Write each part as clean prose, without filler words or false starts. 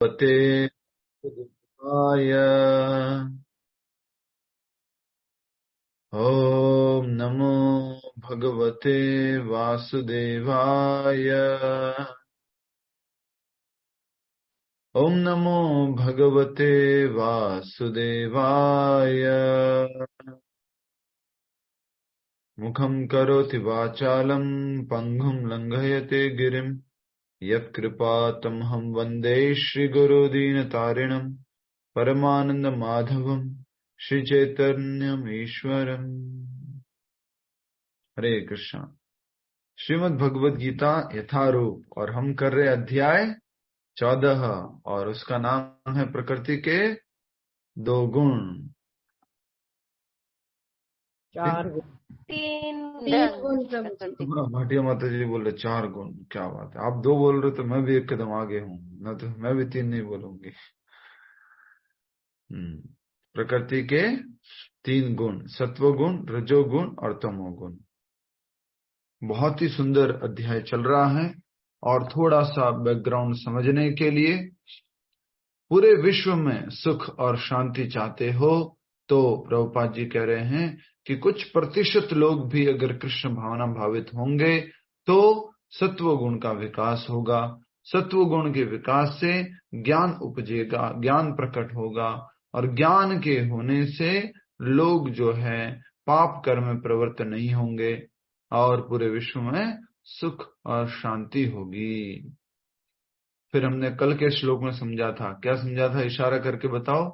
भगवते वासुदेवाय। ओम नमो भगवते वासुदेवाय। ओम नमो भगवते वासुदेवाय। मुखं करोति वाचालं पंगुं लंघयते गिरिं यत्कृपातमहं वन्दे श्रीगुरुदीनतारिणं परमानन्दमाधवं श्रीचैतन्यमीश्वरम्। हरे कृष्णा। श्रीमद् भगवद गीता यथारूप और हम कर रहे अध्याय 14 और उसका नाम है प्रकृति के दो गुण। चार गुण, तीन गुण। भाटिया माता जी बोल रहे 4 गुण। क्या बात है, आप 2 बोल रहे तो मैं भी एक कदम आगे हूँ, न तो मैं भी 3 नहीं बोलूंगी। प्रकृति के 3 गुण, सत्वगुण, रजोगुण और तमोगुण। बहुत ही सुंदर अध्याय चल रहा है। और थोड़ा सा बैकग्राउंड समझने के लिए, पूरे विश्व में सुख और शांति चाहते हो तो प्रभुपाद जी कह रहे हैं कि कुछ प्रतिशत लोग भी अगर कृष्ण भावना भावित होंगे तो सत्व गुण का विकास होगा। सत्व गुण के विकास से ज्ञान उपजेगा, ज्ञान प्रकट होगा और ज्ञान के होने से लोग जो है पाप कर्म में प्रवृत्त नहीं होंगे और पूरे विश्व में सुख और शांति होगी। फिर हमने कल के श्लोक में समझा था, क्या समझा था, इशारा करके बताओ।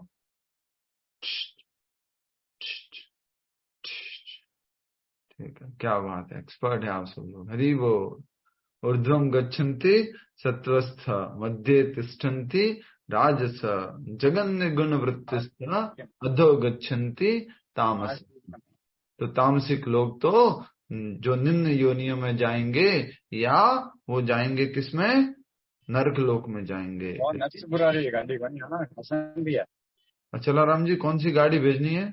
ठीक है, क्या बात है, एक्सपर्ट है आप सब लोग। हरि वो। ऊर्ध्वं गच्छन्ति सत्वस्थ, मध्ये तिष्ठन्ति राजस, जगन्य गुण वृत्तिस्थ, अधो गच्छन्ति तामस। तो तामसिक लोग तो जो निम्न योनियों में जाएंगे या वो जाएंगे किसमें, नरक लोक में जाएंगे। अचला राम जी कौन सी गाड़ी भेजनी है?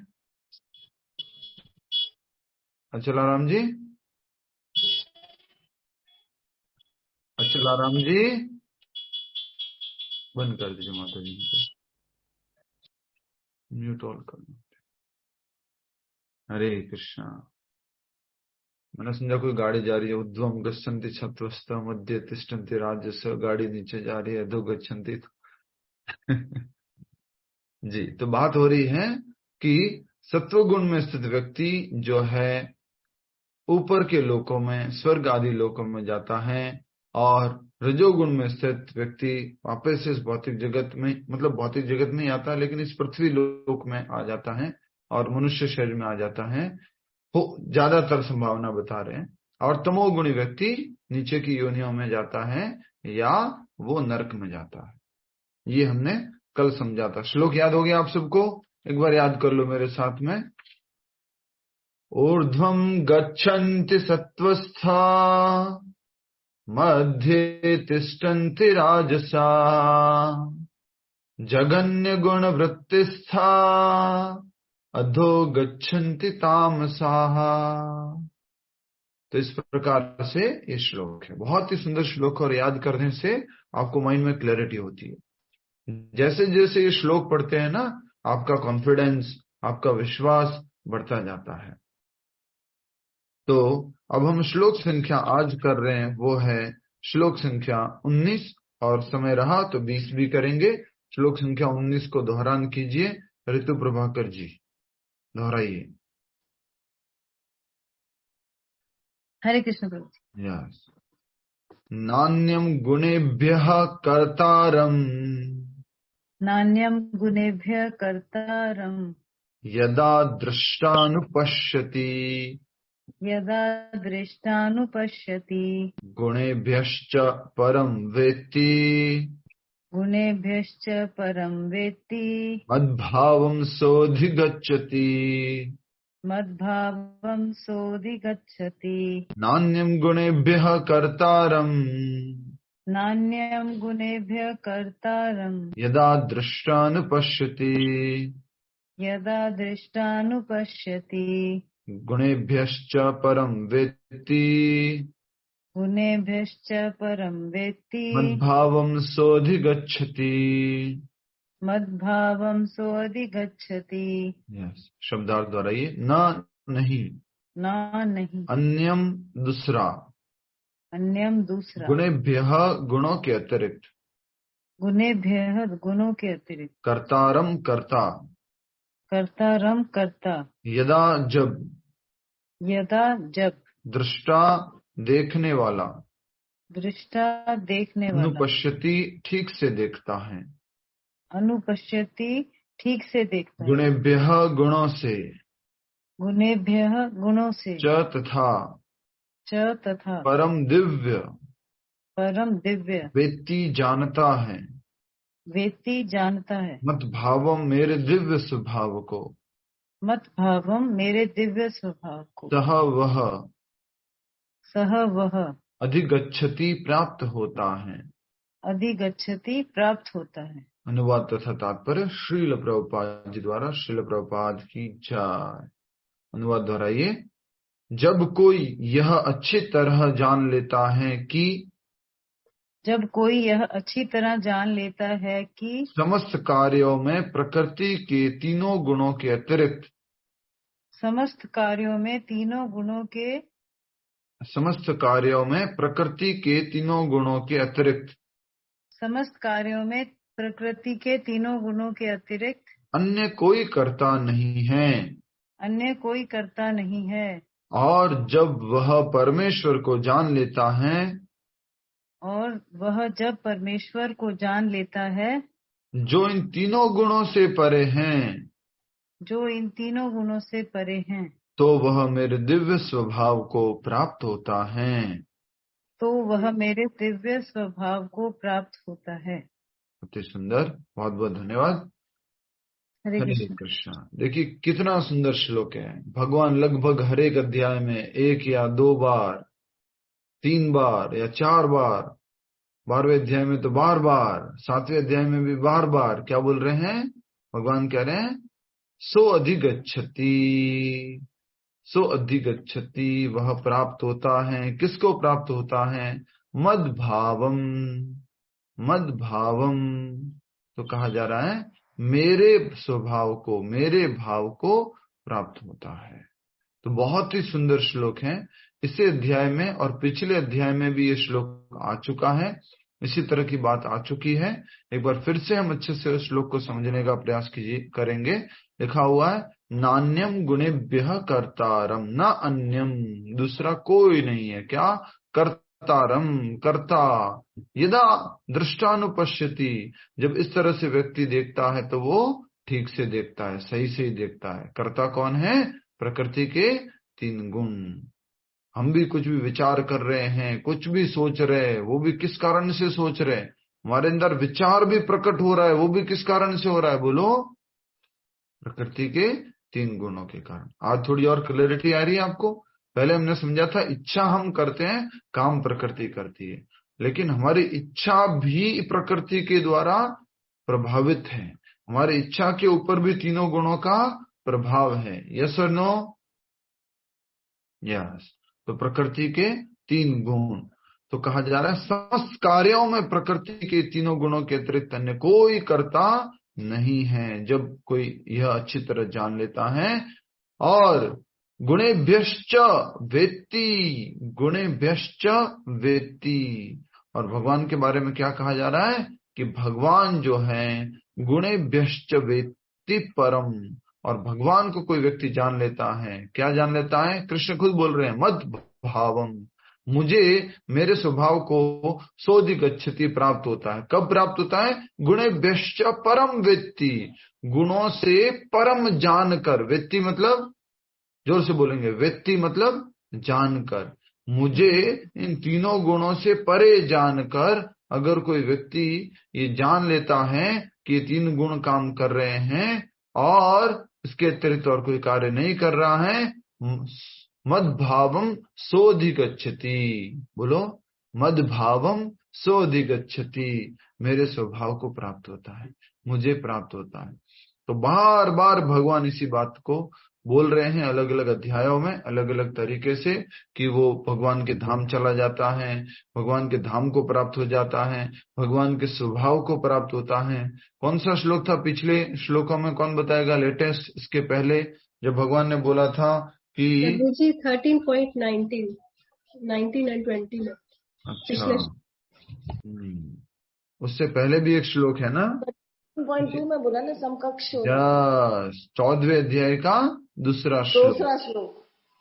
अचला राम जी, अचला राम जी बंद कर दीजिए माता जी को, म्यूट ऑल कर दो। हरे कृष्णा। मैंने समझा कोई गाड़ी जा रही है। उद्वम गच्छन्ति छत्वस्त, मध्य तिष्ठन्ति राजस, गाड़ी नीचे जा रही है, अधो गच्छन्ति। जी, तो बात हो रही है कि सत्वगुण में स्थित व्यक्ति जो है ऊपर के लोकों में, स्वर्ग आदि लोकों में जाता है और रजोगुण में स्थित व्यक्ति वापस इस भौतिक जगत में, मतलब भौतिक जगत में आता है लेकिन इस पृथ्वी लोक में आ जाता है और मनुष्य शरीर में आ जाता है, वो ज्यादातर संभावना बता रहे हैं। और तमोगुणी व्यक्ति नीचे की योनियों में जाता है या वो नरक में जाता है। ये हमने कल समझा था। श्लोक याद हो गया आप सबको? एक बार याद कर लो मेरे साथ में। ऊर्ध्वं गच्छन्ति सत्त्वस्था, मध्ये तिष्ठन्ति राजसा, जगन्य गुण वृत्तिस्था, अधो गच्छन्ति तामसाः। तो इस प्रकार से ये श्लोक है। बहुत ही सुंदर श्लोक और याद करने से आपको माइंड में क्लैरिटी होती है। जैसे जैसे ये श्लोक पढ़ते हैं ना, आपका कॉन्फिडेंस, आपका विश्वास बढ़ता जाता है। तो अब हम श्लोक संख्या आज कर रहे हैं, वो है श्लोक संख्या 19 और समय रहा तो 20 भी करेंगे। श्लोक संख्या 19 को दोहरान कीजिए ऋतु प्रभाकर जी, दोहराइए। हरे कृष्ण प्रभु। यस। नान्यम गुणेभ्यः कर्तारम्, नान्यम गुणेभ्यः कर्तारम्, यदा दृष्टानुपश्यति, यदा दृष्टानुपश्यति, गुणेभ्यश्च परं वेत्ति, गुणेभ्यश्च परं वेत्ति, मद्भावं सोऽधिगच्छति। मद्भावं सोऽधिगच्छति। नान्यं गुणेभ्यः कर्तारम्, नान्यं गुणेभ्यः कर्तारम्, यदा दृष्टानुपश्यति, यदा दृष्टानुपश्यति, गुणेभ्यश्च परं वेत्ति, गुणेभ्यश्च परं वेत्ति मद्भावं सोऽधिगच्छति। मद्भावं सोऽधिगच्छति। यस, शब्दार्थ द्वारा ये न नहीं, नहीं, अन्यम दूसरा, अन्यम दूसरा, गुणेभ्यः गुणों के अतिरिक्त, गुणेभ्यः गुणों के अतिरिक्त, कर्तारम कर्ता, कर्तारम कर्ता, यदा जब, यदा जब, दृष्टा देखने वाला, दृष्टा देखने वाला, अनुपश्यति ठीक से देखता है, अनुपश्यति ठीक से देखता है, गुणेभ्यः गुणों से, गुणेभ्यः गुणों से, च तथा, तथा, परम दिव्य, परम दिव्य, वेत्ति जानता है, वेत्ति जानता है, मत भावम मेरे दिव्य स्वभाव को, मत भावम मेरे दिव्य स्वभाव को, सह वह अधिगच्छति प्राप्त होता है। अधिगच्छति प्राप्त होता है। अनुवाद तथा तात्पर्य श्रील प्रभुपाद जी द्वारा। श्रील प्रभुपाद की जय। अनुवाद द्वारा ये, जब कोई यह अच्छी तरह जान लेता है कि, जब कोई यह अच्छी तरह जान लेता है कि समस्त कार्यों में प्रकृति के तीनों गुणों के अतिरिक्त, समस्त कार्यों में तीनों गुणों के, समस्त कार्यों में प्रकृति के तीनों गुणों के अतिरिक्त, समस्त कार्यों में प्रकृति के तीनों गुणों के अतिरिक्त अन्य कोई कर्ता नहीं है, अन्य कोई कर्ता नहीं है। और जब वह परमेश्वर को जान लेता है, और वह जब परमेश्वर को जान लेता है, जो इन तीनों गुणों से परे हैं, जो इन तीनों गुणों से परे हैं, तो वह मेरे दिव्य स्वभाव को प्राप्त होता है। तो वह मेरे दिव्य स्वभाव को प्राप्त होता है। अति सुंदर, बहुत बहुत धन्यवाद। हरे हरे कृष्ण। कृष्णा। देखिए कितना सुंदर श्लोक है। भगवान लगभग हर एक अध्याय में एक या दो बार, 3 बार या 4 बार, 12वें अध्याय में तो बार बार, 7वें अध्याय में भी बार बार क्या बोल रहे हैं? भगवान कह रहे हैं सो अधिगच्छति, सो अधिगच्छति, वह प्राप्त होता है। किसको प्राप्त होता है? मद भावम, मद भावम। तो कहा जा रहा है मेरे स्वभाव को, मेरे भाव को प्राप्त होता है। तो बहुत ही सुंदर श्लोक है। इसी अध्याय में और पिछले अध्याय में भी ये श्लोक आ चुका है, इसी तरह की बात आ चुकी है। एक बार फिर से हम अच्छे से उस श्लोक को समझने का प्रयास करेंगे। लिखा हुआ है नान्यम गुणेभ्यः कर्तारम, न अन्यम, दूसरा कोई नहीं है। क्या? कर्तारम, कर्ता। यदा दृष्टानुपश्यति, जब इस तरह से व्यक्ति देखता है तो वो ठीक से देखता है, सही से ही देखता है। कर्ता कौन है? प्रकृति के 3 गुण। हम भी कुछ भी विचार कर रहे हैं, कुछ भी सोच रहे हैं, वो भी किस कारण से सोच रहे हैं? हमारे अंदर विचार भी प्रकट हो रहा है, वो भी किस कारण से हो रहा है? बोलो, प्रकृति के 3 गुणों के कारण। आज थोड़ी और क्लैरिटी आ रही है आपको? पहले हमने समझा था इच्छा हम करते हैं, काम प्रकृति करती है, लेकिन हमारी इच्छा भी प्रकृति के द्वारा प्रभावित है। हमारी इच्छा के ऊपर भी 3 गुणों का प्रभाव है। यस और नो? यस। तो प्रकृति के 3 गुण। तो कहा जा रहा है समस्त कार्यों में प्रकृति के 3 गुणों के अतिरिक्त अन्य कोई कर्ता नहीं है। जब कोई यह अच्छी तरह जान लेता है, और गुणेभ्यश्च वेत्ति, गुणेभ्यश्च वेत्ति। और भगवान के बारे में क्या कहा जा रहा है कि भगवान जो है गुणेभ्यश्च वेत्ति परम। और भगवान को कोई व्यक्ति जान लेता है, क्या जान लेता है? कृष्ण खुद बोल रहे हैं मद भावम, मुझे, मेरे स्वभाव को सोऽधिगच्छति प्राप्त होता है। कब प्राप्त होता है? गुणेभ्यश्च परम वेत्ति, गुणों से परम जानकर। वेत्ति मतलब, जोर से बोलेंगे, वेत्ति मतलब जानकर। मुझे इन 3 गुणों से परे जानकर अगर कोई व्यक्ति ये जान लेता है कि ये 3 गुण काम कर रहे हैं और इसके अतिरिक्त और कोई कार्य नहीं कर रहा है, मद भावम सोऽधिगच्छति। बोलो, मद भावम सोऽधिगच्छति, मेरे स्वभाव को प्राप्त होता है, मुझे प्राप्त होता है। तो बार बार भगवान इसी बात को बोल रहे हैं अलग अलग अध्यायों में अलग अलग तरीके से कि वो भगवान के धाम चला जाता है, भगवान के धाम को प्राप्त हो जाता है, भगवान के स्वभाव को प्राप्त होता है। कौन सा श्लोक था पिछले श्लोकों में, कौन बताएगा लेटेस्ट, इसके पहले जब भगवान ने बोला था कि प्रभु जी 13.19 19 एंड 20 में। अच्छा, उससे पहले भी एक श्लोक है ना, 2 में बोला ना समकक्ष 14वें अध्याय का दूसरा श्लोक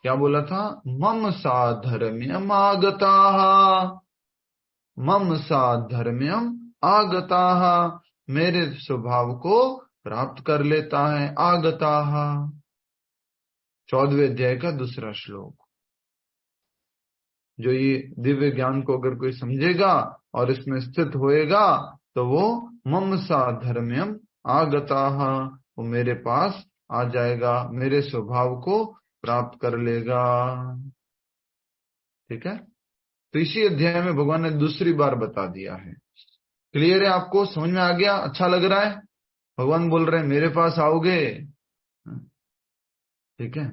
क्या बोला था? मम साधर्म्यम आगताः, मम साधर्म्यम आगताः, मेरे स्वभाव को प्राप्त कर लेता है, आगताः। 14वें अध्याय का दूसरा श्लोक। जो ये दिव्य ज्ञान को अगर कोई समझेगा और इसमें स्थित होएगा तो वो मम साधर्म्यम आगताः, वो मेरे पास आ जाएगा, मेरे स्वभाव को प्राप्त कर लेगा। ठीक है, तो इसी अध्याय में भगवान ने दूसरी बार बता दिया है। क्लियर है? आपको समझ में आ गया? अच्छा लग रहा है? भगवान बोल रहे हैं मेरे पास आओगे। ठीक है,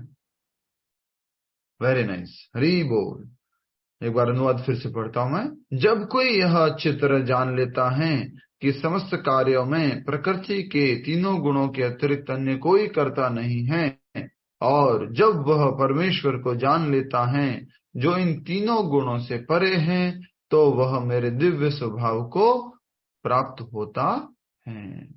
वेरी नाइस, हरि बोल। एक बार अनुवाद फिर से पढ़ता हूं मैं। जब कोई यह अच्छी तरह जान लेता है कि समस्त कार्यों में प्रकृति के तीनों गुणों के अतिरिक्त अन्य कोई कर्ता नहीं है, और जब वह परमेश्वर को जान लेता है जो इन तीनों गुणों से परे हैं, तो वह मेरे दिव्य स्वभाव को प्राप्त होता है,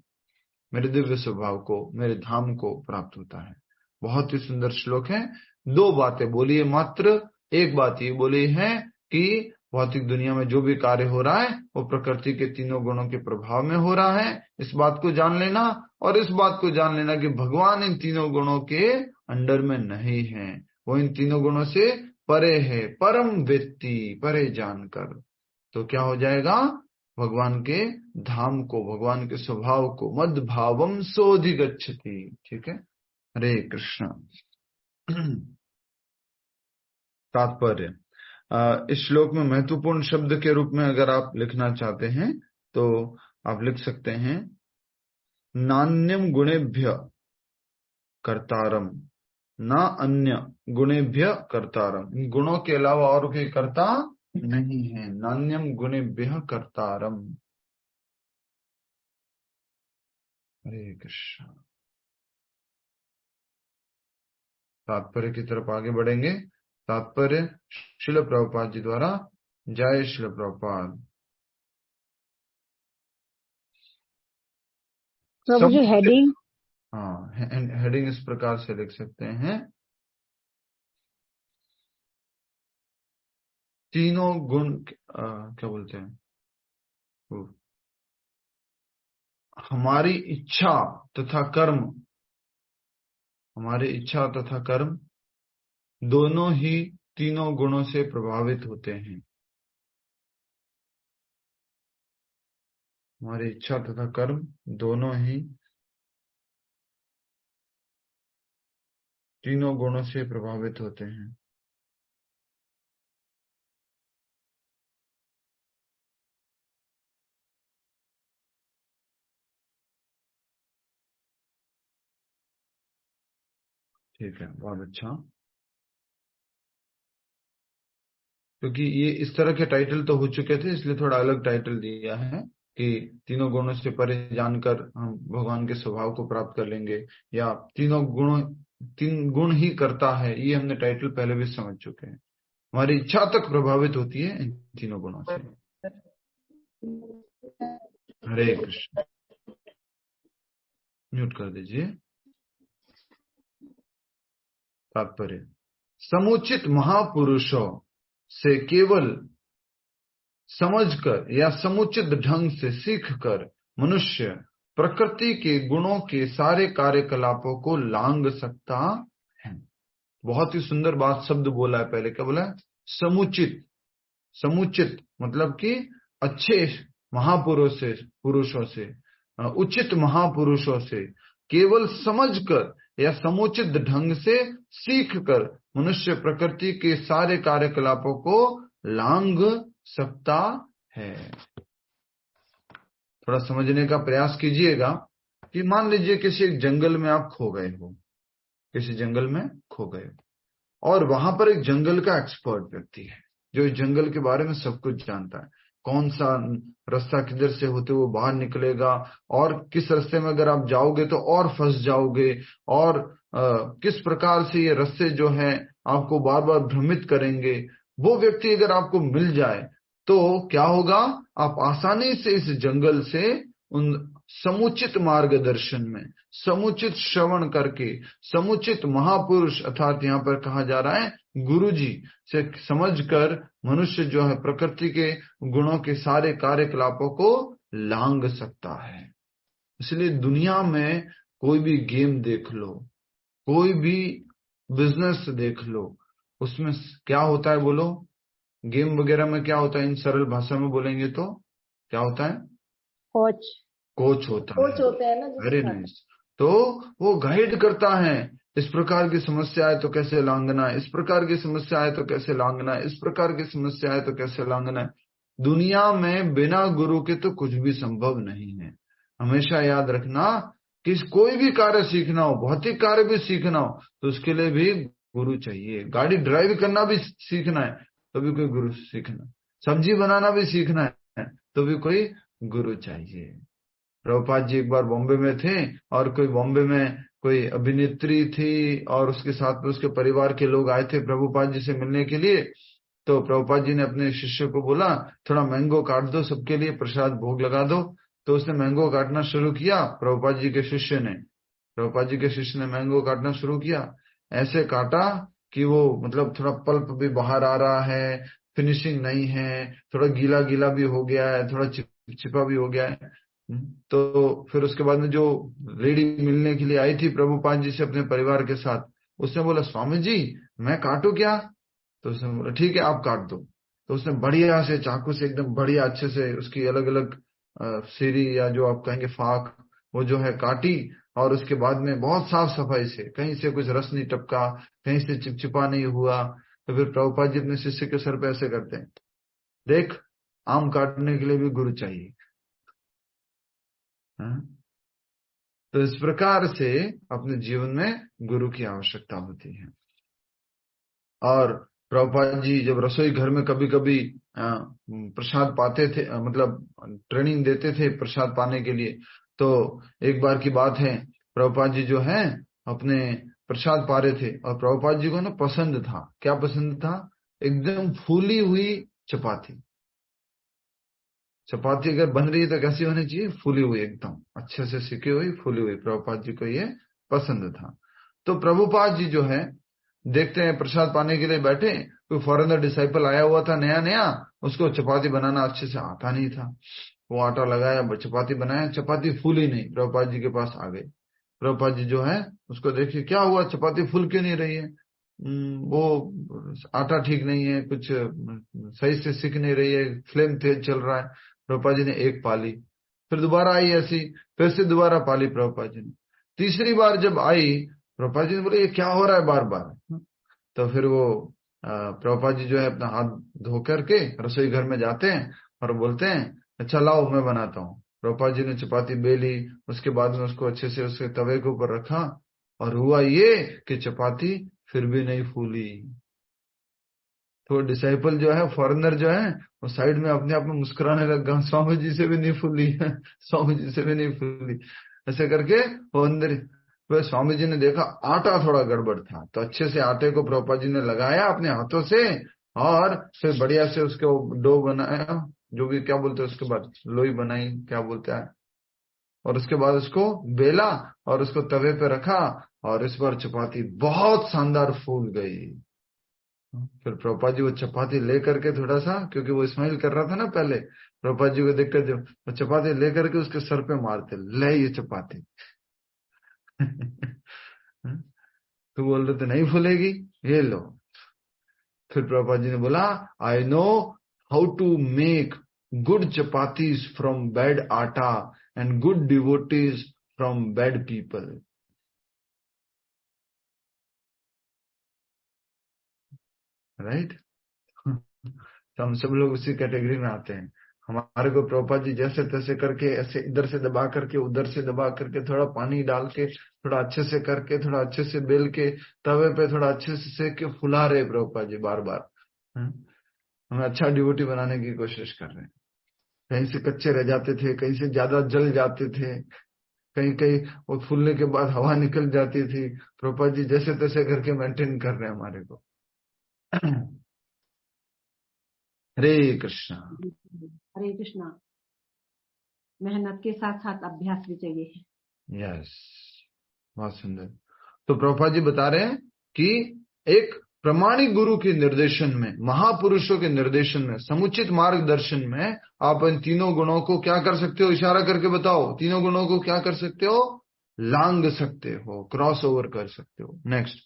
मेरे दिव्य स्वभाव को, मेरे धाम को प्राप्त होता है। बहुत ही सुंदर श्लोक है। दो बातें बोली है मात्र। एक बात ये बोली है कि भौतिक दुनिया में जो भी कार्य हो रहा है वो प्रकृति के तीनों गुणों के प्रभाव में हो रहा है, इस बात को जान लेना। और इस बात को जान लेना कि भगवान इन तीनों गुणों के अंडर में नहीं है, वो इन तीनों गुणों से परे है, परम व्यक्ति, परे जानकर। तो क्या हो जाएगा? भगवान के धाम को, भगवान के स्वभाव को, मद भावम सोधिगच्छति। ठीक है, हरे कृष्ण। तात्पर्य, इस श्लोक में महत्वपूर्ण शब्द के रूप में अगर आप लिखना चाहते हैं तो आप लिख सकते हैं नान्यम गुणेभ्य कर्तारम, ना अन्य गुणेभ्य कर्तारम। इन गुणों के अलावा और कोई कर्ता नहीं है। नान्यम गुणेभ्य कर्तारम। हरे कृष्ण। तात्पर्य की तरफ आगे बढ़ेंगे। तात्पर्य श्रील प्रभुपाद जी द्वारा। जय श्रील प्रभुपाद। प्रभु जी हेडिंग, हाँ, हेडिंग इस प्रकार से लिख सकते हैं, तीनों गुण क्या बोलते हैं, हमारी इच्छा तथा कर्म, हमारी इच्छा तथा कर्म दोनों ही तीनों गुणों से प्रभावित होते हैं। हमारी इच्छा तथा कर्म दोनों ही तीनों गुणों से प्रभावित होते हैं। ठीक है, बहुत अच्छा। क्योंकि ये इस तरह के टाइटल तो हो चुके थे, इसलिए थोड़ा अलग टाइटल दिया है कि तीनों गुणों से परे जानकर हम भगवान के स्वभाव को प्राप्त कर लेंगे, या तीन गुण ही करता है। ये हमने टाइटल पहले भी समझ चुके हैं। हमारी इच्छा तक प्रभावित होती है इन तीनों गुणों से। हरे कृष्ण। म्यूट कर दीजिए। तात्पर्य, समुचित महापुरुषों से केवल समझकर या समुचित ढंग से सीखकर मनुष्य प्रकृति के गुणों के सारे कार्यकलापों को लांघ सकता है। बहुत ही सुंदर बात शब्द बोला है। पहले क्या बोला है? समुचित। समुचित मतलब कि अच्छे पुरुषों से, उचित महापुरुषों से केवल समझकर या समुचित ढंग से सीखकर मनुष्य प्रकृति के सारे कार्यकलापों को लांघ सकता है। थोड़ा समझने का प्रयास कीजिएगा कि मान लीजिए किसी एक जंगल में आप खो गए हो, किसी जंगल में खो गए, और वहां पर एक जंगल का एक्सपर्ट व्यक्ति है जो इस जंगल के बारे में सब कुछ जानता है, कौन सा रास्ता किधर से होते हुए बाहर निकलेगा, और किस रास्ते में अगर आप जाओगे तो और फंस जाओगे, और किस प्रकार से ये रास्ते जो है आपको बार बार भ्रमित करेंगे। वो व्यक्ति अगर आपको मिल जाए तो क्या होगा, आप आसानी से इस जंगल से उन समुचित मार्गदर्शन में, समुचित श्रवण करके, समुचित महापुरुष अर्थात यहाँ पर कहा जा रहा है गुरु जी से समझकर मनुष्य जो है प्रकृति के गुणों के सारे कार्यकलापों को लांघ सकता है। इसलिए दुनिया में कोई भी गेम देख लो, कोई भी बिजनेस देख लो, उसमें क्या होता है बोलो, गेम वगैरह में क्या होता है, इन सरल भाषा में बोलेंगे तो क्या होता है, कोच होता है ना, वेरी नाइस। तो वो गाइड करता है, इस प्रकार की समस्या है तो कैसे लांघना है, इस प्रकार की समस्या है तो कैसे लांघना है, इस प्रकार की समस्या है तो कैसे लांघना है। दुनिया में बिना गुरु के तो कुछ भी संभव नहीं है। हमेशा याद रखना कि कोई भी कार्य सीखना हो, भौतिक कार्य भी सीखना हो, तो उसके लिए भी गुरु चाहिए। गाड़ी ड्राइव करना भी सीखना है तो भी कोई गुरु सीखना, सब्जी बनाना भी सीखना है तो भी कोई गुरु चाहिए। प्रभुपाद जी एक बार बॉम्बे में थे, और कोई बॉम्बे में कोई अभिनेत्री थी और उसके साथ में उसके परिवार के लोग आए थे प्रभुपाद जी से मिलने के लिए। तो प्रभुपाद जी ने अपने शिष्य को बोला थोड़ा मैंगो काट दो, सबके लिए प्रसाद भोग लगा दो। तो उसने मैंगो काटना शुरू किया, प्रभुपाद जी के शिष्य ने, प्रभुपाद जी के शिष्य ने मैंगो काटना शुरू किया। ऐसे काटा कि वो मतलब थोड़ा पल्प भी बाहर आ रहा है, फिनिशिंग नहीं है, थोड़ा गीला गीला भी हो गया है, थोड़ा चिपचिपा भी हो गया है। तो फिर उसके बाद में जो लेडी मिलने के लिए आई थी प्रभुपाद जी से अपने परिवार के साथ, उसने बोला स्वामी जी मैं काटू क्या? तो उसने बोला ठीक है आप काट दो। तो उसने बढ़िया से चाकू से एकदम बढ़िया अच्छे से उसकी अलग अलग सीरी या जो आप कहेंगे फाक, वो जो है काटी, और उसके बाद में बहुत साफ सफाई से, कहीं से कुछ रस नहीं टपका, कहीं से चिपचिपा नहीं हुआ। तो फिर प्रभुपाद जी अपने शिष्य के सर पे ऐसे करते हैं, देख आम काटने के लिए भी गुरु चाहिए। हाँ? तो इस प्रकार से अपने जीवन में गुरु की आवश्यकता होती है। और प्रभुपाद जी जब रसोई घर में कभी कभी प्रसाद पाते थे, मतलब ट्रेनिंग देते थे प्रसाद पाने के लिए, तो एक बार की बात है प्रभुपाद जी जो है अपने प्रसाद पा रहे थे, और प्रभुपाद जी को ना पसंद था, क्या पसंद था, एकदम फूली हुई चपाती। चपाती अगर बन रही है तो कैसी होनी चाहिए, फूली हुई, एकदम अच्छे से सिकी हुई, फूली हुई। प्रभुपाद जी को ये पसंद था। तो प्रभुपाद जी जो है देखते हैं प्रसाद पाने के लिए बैठे, कोई फॉरेनर डिसाइपल आया हुआ था नया नया, उसको चपाती बनाना अच्छे से आता नहीं था। वो आटा लगाया, चपाती बनाया, चपाती फूली नहीं, प्रभुपाद जी के पास आ गए। प्रभुपाद जी जो है उसको देखिए क्या हुआ, चपाती फूल क्यों नहीं रही है? वो आटा ठीक नहीं है, कुछ सही से सिक नहीं रही है, फ्लेम तेज चल रहा है। प्रभुपाद जी ने एक पाली, फिर दोबारा आई ऐसी, फिर से दोबारा पाली प्रभुपाद जी ने। तीसरी बार जब आई, प्रभुपाद जी ने बोले ये क्या हो रहा है बार बार? तो फिर वो प्रभुपाद जी जो है अपना हाथ धो करके रसोई घर में जाते हैं और बोलते हैं अच्छा लाओ मैं बनाता हूँ। प्रभुपाद जी ने चपाती बेली, उसके बाद में उसको अच्छे से उसके तवे के ऊपर रखा, और हुआ ये कि चपाती फिर भी नहीं फूली। तो डिसाइपल जो है, फॉरेनर जो है, वो साइड में अपने आप में मुस्कुराने लगा, स्वामी जी से भी नहीं फूली है, स्वामी जी से भी नहीं फूली। ऐसे करके वो अंदर, फिर स्वामी जी ने देखा आटा थोड़ा गड़बड़ था, तो अच्छे से आटे को प्रभुपाद जी ने लगाया अपने हाथों से, और फिर बढ़िया से उसके डो बनाया, जो भी क्या बोलते हैं, उसके बाद लोई बनाई, क्या बोलता है, और उसके बाद उसको बेला और उसको तवे पे रखा, और इस बार चपाती बहुत शानदार फूल गई। फिर प्रभुपाद जी वो चपाती लेकर के थोड़ा सा, क्योंकि वो स्माइल कर रहा था ना पहले, प्रभुपाद जी को देखकर जो वो चपाती लेकर के उसके सर पे मारते, ले ये चपाती। तो बोल रहे थे नहीं फूलेगी, ये लो। फिर प्रभुपाद जी ने बोला I know how to make good chapatis from bad atta and good devotees from bad people. Right? तो हम सब लोग उसी कैटेगरी में आते हैं। हमारे को प्रभुपाद जी जैसे तैसे करके, ऐसे इधर से दबा करके उधर से दबा करके, थोड़ा पानी डाल के, थोड़ा अच्छे से करके, थोड़ा अच्छे से बेल के, तवे पे थोड़ा अच्छे से सेक के फुला रहे प्रभुपाद जी बार बार। हमें अच्छा डिवोटी बनाने की कोशिश कर रहे हैं। कहीं से कच्चे रह जाते थे, कहीं से ज्यादा जल जाते थे, कहीं कहीं वो फूलने के बाद हवा निकल जाती थी। प्रभुपाद जी जैसे तैसे करके मेंटेन कर रहे हैं हमारे को। हरे कृष्णा। हरे कृष्णा। मेहनत के साथ साथ अभ्यास भी चाहिए। यस, बहुत सुंदर। तो प्रभुपाद जी बता रहे हैं कि एक प्रमाणिक गुरु के निर्देशन में, महापुरुषों के निर्देशन में, समुचित मार्गदर्शन में आप इन तीनों गुणों को क्या कर सकते हो? इशारा करके बताओ, तीनों गुणों को क्या कर सकते हो? लांग सकते हो, क्रॉस ओवर कर सकते हो। नेक्स्ट,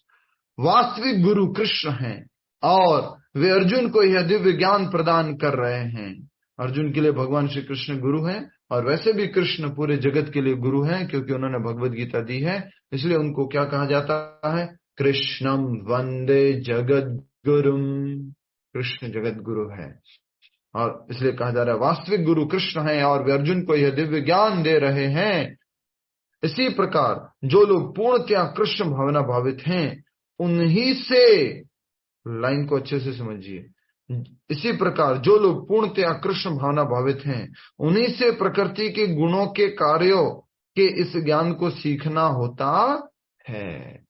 वास्तविक गुरु कृष्ण हैं और वे अर्जुन को यह दिव्य ज्ञान प्रदान कर रहे हैं। अर्जुन के लिए भगवान श्री कृष्ण गुरु हैं, और वैसे भी कृष्ण पूरे जगत के लिए गुरु हैं, क्योंकि उन्होंने भगवत गीता दी है। इसलिए उनको क्या कहा जाता है? कृष्णम वंदे जगत गुरुम। कृष्ण जगत गुरु है, और इसलिए कहा जा रहा है वास्तविक गुरु कृष्ण हैं और वे अर्जुन को यह दिव्य ज्ञान दे रहे हैं। इसी प्रकार जो लोग पूर्णतया कृष्ण भावना भावित हैं, उन्हीं से, लाइन को अच्छे से समझिए, इसी प्रकार जो लोग पूर्णतया कृष्ण भावना भावित हैं, उन्हीं से प्रकृति के गुणों के कार्यों के इस ज्ञान को सीखना होता है।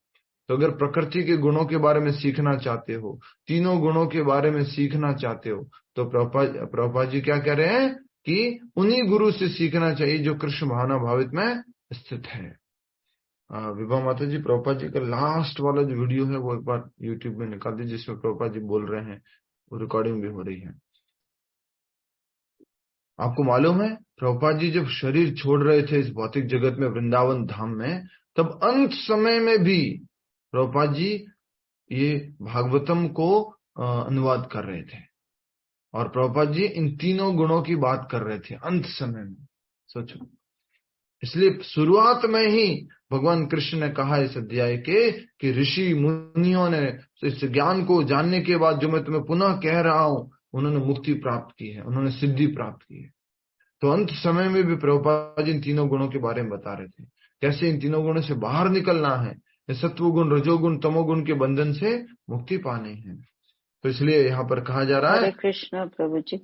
तो अगर प्रकृति के गुणों के बारे में सीखना चाहते हो, तीनों गुणों के बारे में सीखना चाहते हो, तो प्रभुपाद जी क्या कह रहे हैं कि उन्हीं गुरु से सीखना चाहिए जो कृष्ण भावना भावित में स्थित है। विभा माता जी, प्रभुपाद जी का लास्ट वाला जो वीडियो है वो एक बार यूट्यूब में निकाल दीजिए, जिसमें प्रभुपाद जी बोल रहे हैं, वो रिकॉर्डिंग भी हो रही है। आपको मालूम है प्रभुपाद जी जब शरीर छोड़ रहे थे इस भौतिक जगत में, वृंदावन धाम में, तब अंत समय में भी प्रभुपाद जी ये भागवतम को अनुवाद कर रहे थे, और प्रभुपाद जी इन तीनों गुणों की बात कर रहे थे अंत समय में। सोचो, इसलिए शुरुआत में ही भगवान कृष्ण ने कहा इस अध्याय के कि ऋषि मुनियों ने इस ज्ञान को जानने के बाद, जो मैं तुम्हें पुनः कह रहा हूं, उन्होंने मुक्ति प्राप्त की है, उन्होंने सिद्धि प्राप्त की है। तो अंत समय में भी प्रभुपाद जी इन तीनों गुणों के बारे में बता रहे थे, कैसे इन तीनों गुणों से बाहर निकलना है, सत्वगुण रजोगुण तमोगुण के बंधन से मुक्ति पानी है। तो इसलिए यहाँ पर कहा जा रहा है। हरे कृष्ण प्रभु जी,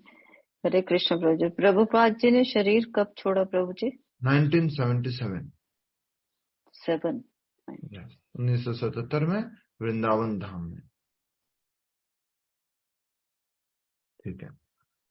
हरे कृष्ण प्रभु जी। प्रभुपाद जी ने शरीर कब छोड़ा प्रभु जी? 1977 1977 में वृंदावन धाम में। ठीक है,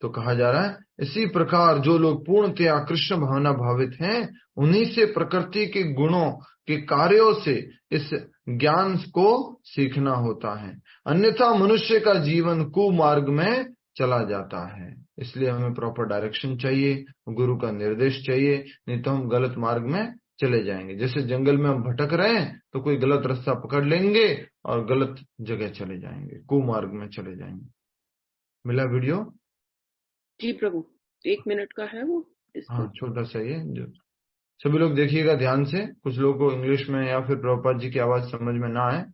तो कहा जा रहा है इसी प्रकार जो लोग पूर्णतया कृष्ण भावना भावित हैं, उन्हीं से प्रकृति के गुणों के कार्यों से इस ज्ञान को सीखना होता है, अन्यथा मनुष्य का जीवन कुमार्ग में चला जाता है। इसलिए हमें प्रॉपर डायरेक्शन चाहिए, गुरु का निर्देश चाहिए, नहीं तो हम गलत मार्ग में चले जाएंगे। जैसे जंगल में हम भटक रहे हैं तो कोई गलत रास्ता पकड़ लेंगे और गलत जगह चले जाएंगे, कुमार्ग में चले जाएंगे। मिला वीडियो? जी प्रभु, 1 मिनट का है वो। हाँ, छोटा सा ये, जो सभी लोग देखिएगा ध्यान से। कुछ लोगों को इंग्लिश में या फिर प्रभुपाद जी की आवाज समझ में ना आए।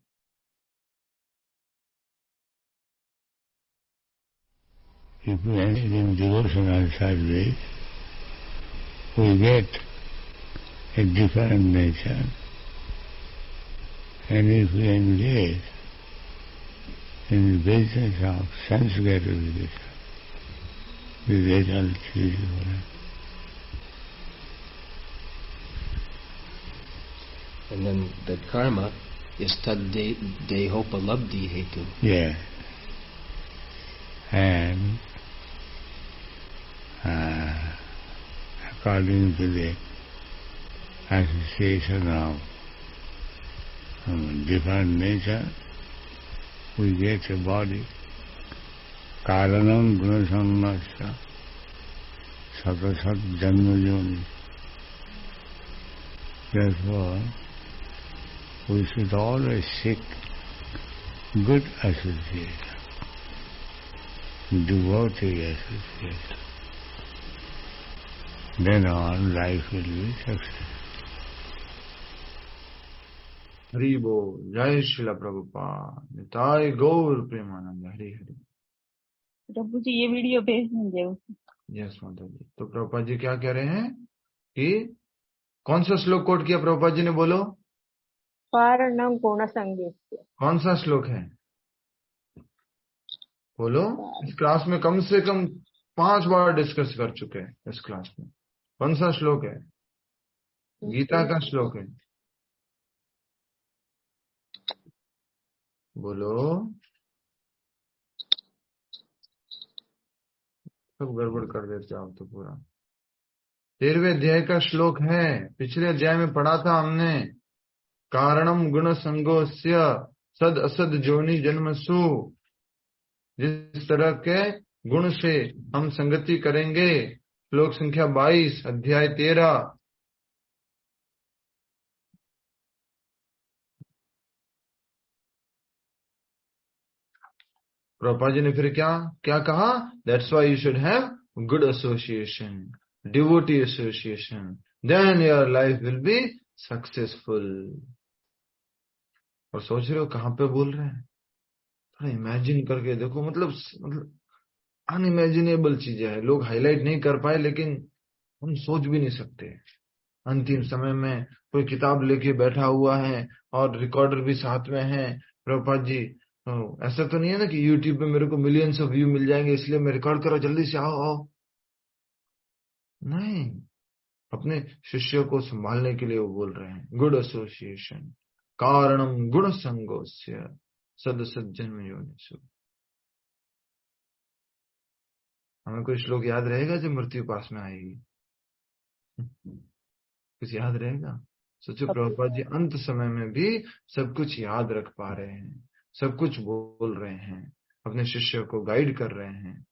If we engage in devotional service, we get a different nature, and if we engage in the business of sense gratification, the result is different. And then the karma is tad dehopalabdhi hetu. Yeah. And according to the association of different nature, we get a body. Karanam gunasammasya satasat janma yoni. Therefore, we should always seek good association, devotee association. Then our life will be successful. Hari बोल, जय श्रीला प्रभुपाद, निताय गौर प्रेमानंद, हरि हरि। प्रभु जी ये video भेज दीजिए। Yes माता जी। तो प्रभुपाद जी क्या कह रहे हैं कि कौन सा श्लोक कोट किया प्रभुपाद जी ने, बोलो। कारणं गुणसंगस्य। कौन सा श्लोक है, बोलो। इस क्लास में कम से कम 5 बार डिस्कस कर चुके हैं इस क्लास में। कौन सा श्लोक है? गीता का श्लोक है, बोलो। सब गड़बड़ कर देते आप तो पूरा। 13वें अध्याय का श्लोक है, पिछले अध्याय में पढ़ा था हमने। कारणम गुण संगोस्य सद असद जोनि जन्मसु। जिस तरह के गुण से हम संगति करेंगे, श्लोक संख्या 22 अध्याय 13। प्रभुपाद जी ने फिर क्या क्या कहा? That's why you should have good association, devotee association, then your life will be successful. और सोच रहे हो कहां पे बोल रहे हैं? थोड़ा इमेजिन करके देखो। मतलब अनइमेजिनेबल चीजें हैं, लोग हाईलाइट नहीं कर पाए, लेकिन हम सोच भी नहीं सकते। अंतिम समय में कोई किताब लेके बैठा हुआ है और रिकॉर्डर भी साथ में है। प्रभुपाद जी, ऐसा तो नहीं है ना कि यूट्यूब पे मेरे को मिलियंस ऑफ व्यू मिल जाएंगे इसलिए मैं रिकॉर्ड करो, जल्दी से आओ आओ। नहीं, अपने शिष्यों को संभालने के लिए वो बोल रहे हैं। गुड एसोसिएशन कारणम गुण संगोस्य सद सज्जन योनिषु। हमें कोई श्लोक याद रहेगा जब मृत्यु पास में आएगी? कुछ याद रहेगा? सोचो, प्रभुपाद जी अंत समय में भी सब कुछ याद रख पा रहे हैं, सब कुछ बोल रहे हैं, अपने शिष्यों को गाइड कर रहे हैं।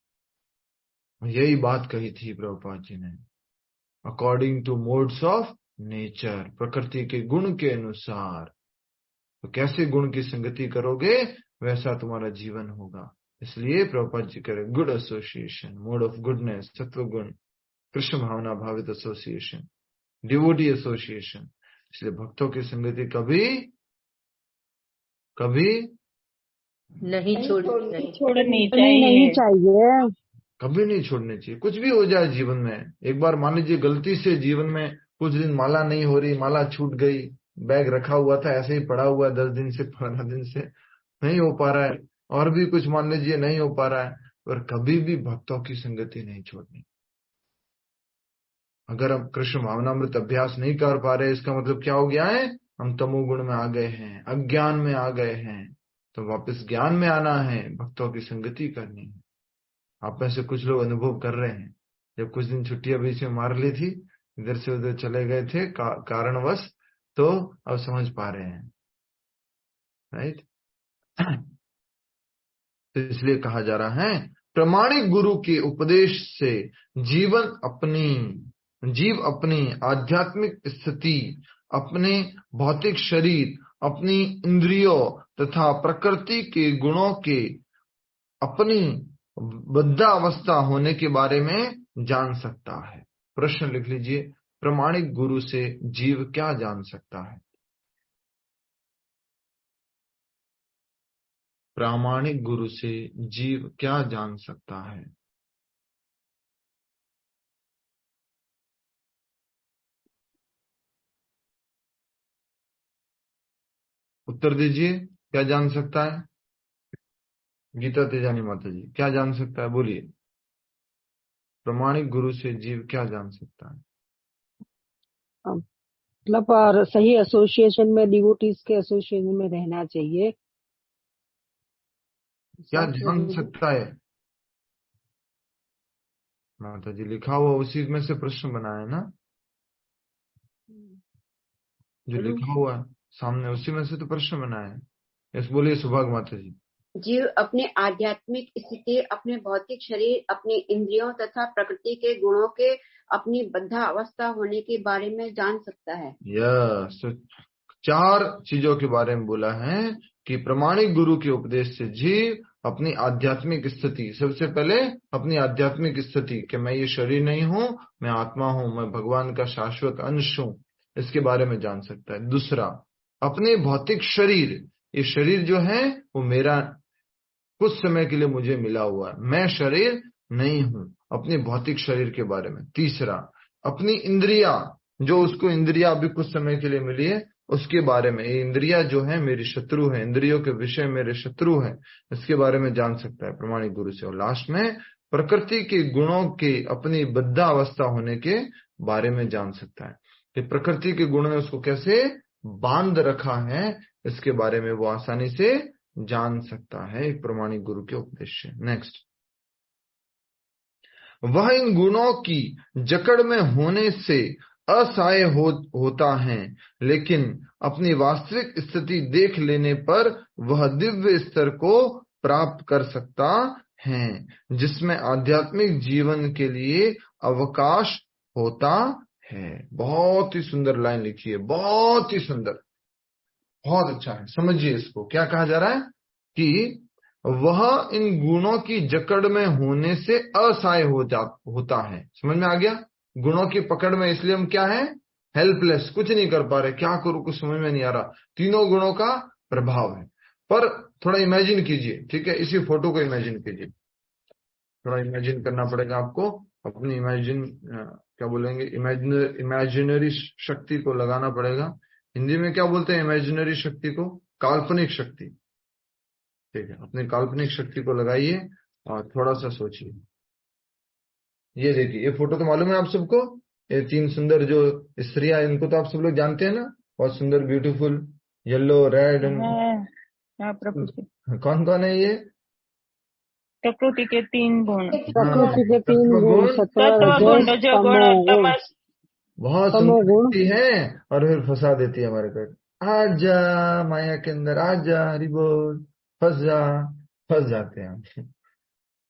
यही बात कही थी प्रभुपाद जी ने, according two modes of nature, प्रकृति के गुण के अनुसार। तो कैसे गुण की संगति करोगे वैसा तुम्हारा जीवन होगा। इसलिए प्रभुपाद जी कह रहे good association, mode of goodness, सत्व गुण, कृष्ण भावना भावित एसोसिएशन, डिवोटी एसोसिएशन। इसलिए भक्तों की संगति कभी कभी नहीं छोड़नी चाहिए। कभी नहीं छोड़नी चाहिए। कुछ भी हो जाए जीवन में, एक बार मान लीजिए गलती से जीवन में कुछ दिन माला नहीं हो रही, माला छूट गई, बैग रखा हुआ था ऐसे ही पड़ा हुआ 10 दिन से 15 दिन से नहीं हो पा रहा है, और भी कुछ मान लीजिए नहीं हो पा रहा है, पर कभी भी भक्तों की संगति नहीं छोड़नी। अगर हम कृष्ण भावनामृत अभ्यास नहीं कर पा रहे, इसका मतलब क्या हो गया है? हम तमोगुण में आ गए हैं, अज्ञान में आ गए हैं। तो वापस ज्ञान में आना है, भक्तों की संगति करनी है। आप में से कुछ लोग अनुभव कर रहे हैं, जब कुछ दिन छुट्टियां बीच में मार ली थी, इधर से उधर चले गए थे कारणवश, तो अब समझ पा रहे हैं, राइट? तो इसलिए कहा जा रहा है प्रामाणिक गुरु के उपदेश से जीव अपनी आध्यात्मिक स्थिति, अपने भौतिक शरीर, अपनी इंद्रियों तथा प्रकृति के गुणों के अपनी बद्धावस्था होने के बारे में जान सकता है। प्रश्न लिख लीजिए, प्रामाणिक गुरु से जीव क्या जान सकता है? प्रामाणिक गुरु से जीव क्या जान सकता है? उत्तर दीजिए, क्या जान सकता है? गीता तेजानी माता जी, क्या जान सकता है? बोलिए, प्रामाणिक गुरु से जीव क्या जान सकता है? मतलब सही एसोसिएशन में, डिवोटीज के एसोसिएशन में रहना चाहिए। क्या जान सकता है माता जी? लिखा हुआ उसी में से प्रश्न बनाया ना, जो लिखा हुआ है सामने उसी में से तो प्रश्न बनाया है। यस, बोलिए सुभाग माता जी। जीव अपने आध्यात्मिक स्थिति, अपने भौतिक शरीर, अपनी इंद्रियों तथा प्रकृति के गुणों के अपनी बद्धा अवस्था होने के बारे में जान सकता है। यस, 4 चीजों के बारे में बोला है कि प्रामाणिक गुरु के उपदेश से जीव अपनी आध्यात्मिक स्थिति, सबसे पहले अपनी आध्यात्मिक स्थिति कि मैं ये शरीर नहीं हूँ, मैं आत्मा हूँ, मैं भगवान का शाश्वत अंश हूँ, इसके बारे में जान सकता है। दूसरा, अपने भौतिक शरीर, ये शरीर जो है वो मेरा कुछ समय के लिए मुझे मिला हुआ है, मैं शरीर नहीं हूँ, अपनी भौतिक शरीर के बारे में। तीसरा, अपनी इंद्रिया, जो उसको इंद्रिया अभी कुछ समय के लिए मिली है उसके बारे में। ये इंद्रिया जो है मेरी शत्रु है, इंद्रियों के विषय मेरे शत्रु है, इसके बारे में जान सकता है प्रमाणिक गुरु से। और लास्ट में प्रकृति के गुणों के अपनी बद्धावस्था होने के बारे में जान सकता है कि प्रकृति के गुण ने उसको कैसे बांध रखा है, इसके बारे में वो आसानी से जान सकता है, एक प्रमाणिक गुरु के उपदेश से। नेक्स्ट, वह इन गुणों की जकड़ में होने से असहाय होता है, लेकिन अपनी वास्तविक स्थिति देख लेने पर वह दिव्य स्तर को प्राप्त कर सकता है, जिसमें आध्यात्मिक जीवन के लिए अवकाश होता है। बहुत ही सुंदर लाइन लिखी है, बहुत ही सुंदर, बहुत अच्छा है। समझिए इसको, क्या कहा जा रहा है कि वह इन गुणों की जकड़ में होने से असहाय होता है। समझ में आ गया? गुणों की पकड़ में, इसलिए हम क्या है, हेल्पलेस, कुछ नहीं कर पा रहे, क्या करूं, कुछ समझ में नहीं आ रहा। तीनों गुणों का प्रभाव है। पर थोड़ा इमेजिन कीजिए, ठीक है, इसी फोटो को इमेजिन कीजिए, थोड़ा इमेजिन करना पड़ेगा आपको, अपनी क्या बोलेंगे, इमेजिनरी शक्ति को लगाना पड़ेगा। हिंदी में क्या बोलते हैं इमेजिनरी शक्ति को? काल्पनिक शक्ति। ठीक है, अपनी काल्पनिक शक्ति को लगाइए और थोड़ा सा सोचिए। ये देखिए, ये फोटो तो मालूम है आप सबको, ये तीन सुंदर जो स्त्रियां, इनको तो आप सब लोग जानते हैं ना, बहुत सुंदर, ब्यूटीफुल, येलो, रेड एंड, कौन कौन है ये? प्रकृति के तीन गुण, प्रकृति के तीन गुण, सत्वगुण, रजोगुण, तमस, बहुत सुंदर है, और फिर फंसा देती है हमारे पेट। आजा माया के अंदर, आजा, हरि बोल, फंस जाते हैं हम।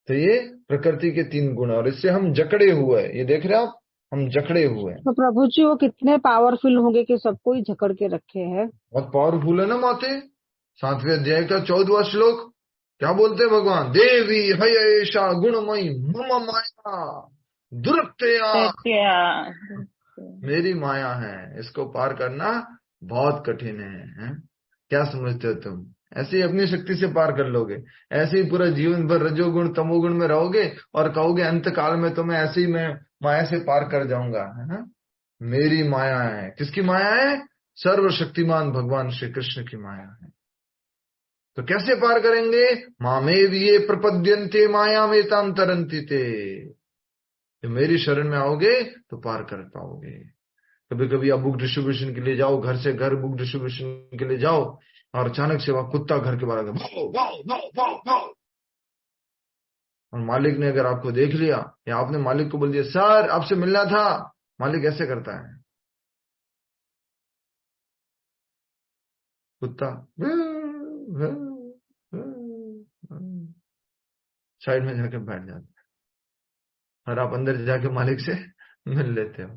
तो ये प्रकृति के तीन गुण, और इससे हम जकड़े हुए हैं, ये देख रहे हैं आप, हम जकड़े हुए हैं। तो प्रभु जी वो कितने पावरफुल होंगे कि सबको ही जकड़ के रखे हैं। बहुत पावरफुल है ना माते। 7वें अध्याय का 14वां श्लोक क्या बोलते हैं भगवान? देवी हयेषा गुणमयी मम माया दुरत्या, मेरी माया है, इसको पार करना बहुत कठिन है? क्या समझते हो तुम? ऐसे ही अपनी शक्ति से पार कर लोगे, ऐसे ही पूरा जीवन भर रजोगुण तमोगुण में रहोगे और कहोगे अंत काल में तो मैं ऐसे ही मैं माया से पार कर जाऊंगा, है ना? मेरी माया है। किसकी माया है? सर्वशक्तिमान भगवान श्री कृष्ण की माया है। तो कैसे पार करेंगे? मामेव ये प्रपद्यन्ते माया में ताम तरंती थे, तो मेरी शरण में आओगे तो पार कर पाओगे। कभी कभी आप बुक डिस्ट्रीब्यूशन के लिए जाओ, घर से घर बुक डिस्ट्रीब्यूशन के लिए जाओ, और अचानक से वहां कुत्ता घर के बाहर भाव, और मालिक ने अगर आपको देख लिया, या आपने मालिक को बोल दिया सर आपसे मिलना था, मालिक ऐसे करता है, कुत्ता साइड में जाके बैठ जाता है, और आप अंदर जाके मालिक से मिल लेते हो।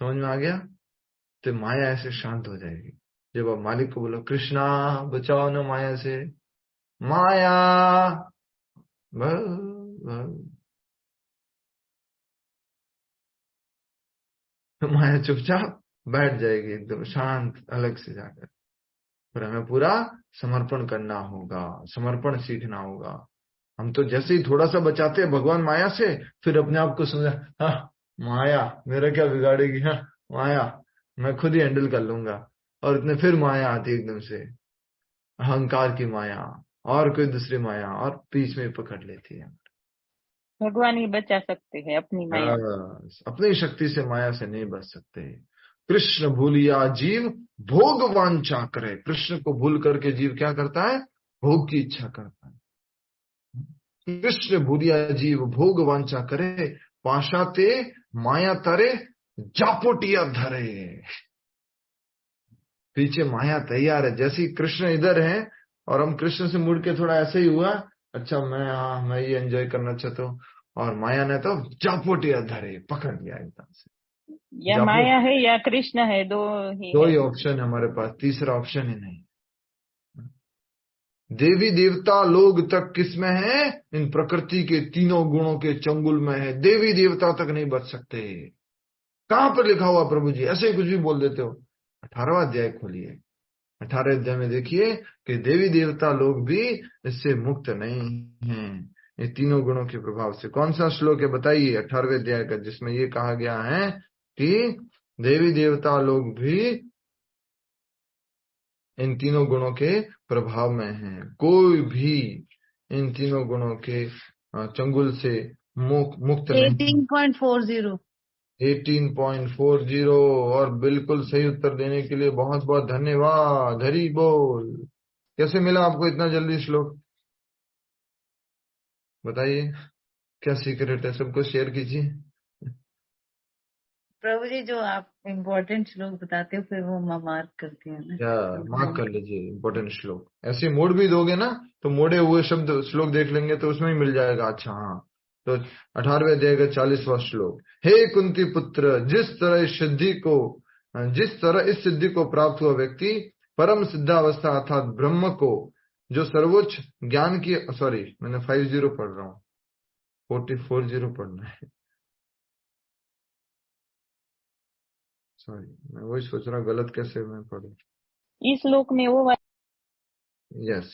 समझ में आ गया? तो माया ऐसे शांत हो जाएगी जब आप मालिक को बोलो कृष्णा बचाओ ना माया से, माया तो माया चुपचाप बैठ जाएगी एकदम शांत, अलग से जाकर। पर हमें पूरा समर्पण करना होगा, समर्पण सीखना होगा। हम तो जैसे ही थोड़ा सा बचाते हैं भगवान माया से, फिर अपने आप को समझा, हाँ माया मेरा क्या बिगाड़ेगी, हाँ माया मैं खुद ही हैंडल कर लूंगा, और इतने फिर माया आती है एकदम से, अहंकार की माया और कोई दूसरी माया, और बीच में पकड़ लेती है। भगवान ही बचा सकते हैं अपनी माया, अपनी शक्ति से माया से नहीं बच सकते। कृष्ण भूलिया जीव भोग वांछा करे, कृष्ण को भूल करके जीव क्या करता है? भोग की इच्छा करता है। कृष्ण भूलिया जीव भोग वांछा करे, पाशाते माया तरे जापोटिया धरे। पीछे माया तैयार है, जैसे कृष्ण इधर है और हम कृष्ण से मुड़ के थोड़ा ऐसे ही हुआ, अच्छा मैं ये एंजॉय करना चाहता हूँ, और माया ने तो जापोटिया धरे, पकड़ लिया एकदम से। या माया है या कृष्ण है, दो ही ऑप्शन है हमारे पास, तीसरा ऑप्शन ही नहीं। देवी देवता लोग तक किसमें है? इन प्रकृति के तीनों गुणों के चंगुल में है। देवी देवता तक नहीं बच सकते। कहां पर लिखा हुआ प्रभु जी? ऐसे ही कुछ भी बोल देते हो। 18वां अध्याय खोलिए, 18वें अध्याय में देखिए कि देवी देवता लोग भी इससे मुक्त नहीं हैं। ये तीनों गुणों के प्रभाव से। कौन सा श्लोक है बताइए? 18वें अध्याय का, जिसमें ये कहा गया है कि देवी देवता लोग भी इन तीनों गुणों के प्रभाव में हैं। कोई भी इन तीनों गुणों के चंगुल से मुक्त नहीं। 18.40। 18.40। और बिल्कुल सही उत्तर देने के लिए बहुत बहुत धन्यवाद। हरि बोल। कैसे मिला आपको इतना जल्दी श्लोक? बताइए, क्या सीक्रेट है? सबको शेयर कीजिए। प्रभु जी, जो आप इम्पोर्टेंट श्लोक बताते हो फिर वो मार्क करते हैं ना, क्या तो मार्क कर लीजिए इंपॉर्टेंट श्लोक। ऐसे मोड़ भी दोगे ना तो मोड़े हुए शब्द श्लोक देख लेंगे तो उसमें ही मिल जाएगा। अच्छा हाँ, तो 18वें अध्याय का 40वां श्लोक। हे कुंती पुत्र, जिस तरह इस सिद्धि को प्राप्त हुआ व्यक्ति परम सिद्धावस्था अर्थात ब्रह्म को, जो सर्वोच्च ज्ञान की, सॉरी मैंने 50 पढ़ रहा हूँ, 40 पढ़ना है, सॉरी मैं वही सोच रहा गलत कैसे मैं पढ़ू। इस लोक में वो यस,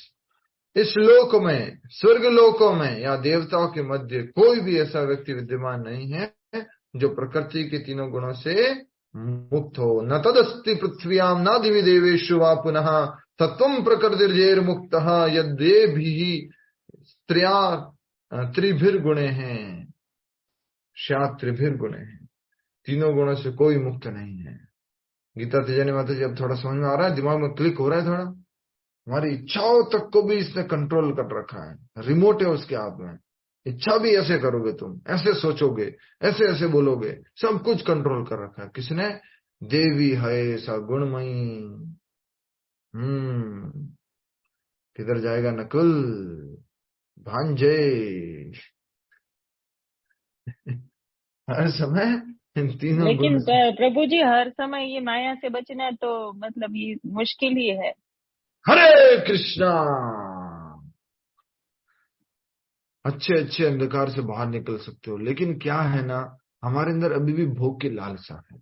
इस लोक में, स्वर्ग लोकों में या देवताओं के मध्य कोई भी ऐसा व्यक्ति विद्यमान नहीं है जो प्रकृति के तीनों गुणों से मुक्त हो। न तदस्ति पृथ्व्याम न दिवि देवेषु वा पुनः तत्वं प्रकृतिर्जैर मुक्त यद्दे भी स्त्रिया त्रिभिर्गुणे हैं, त्रिभिर्गुणे हैं। तीनों गुणों से कोई मुक्त नहीं है। गीता तेजानी माता जी, अब थोड़ा समझ में आ रहा है? दिमाग में क्लिक हो रहा है थोड़ा? हमारी इच्छाओं तक को भी इसने कंट्रोल कर रखा है। रिमोट है उसके हाथ में। इच्छा भी ऐसे करोगे तुम, ऐसे सोचोगे, ऐसे ऐसे बोलोगे, सब कुछ कंट्रोल कर रखा है। किसने? देवी है सा गुणमयी। किधर जाएगा नकुल? भांजे। हर समय इन तीनों लेकिन गुण से। प्रभु जी हर समय ये माया से बचना तो मतलब ये मुश्किल ही है। हरे कृष्णा। अच्छे अंधकार से बाहर निकल सकते हो, लेकिन क्या है ना, हमारे अंदर अभी भी भोग की लालसा है।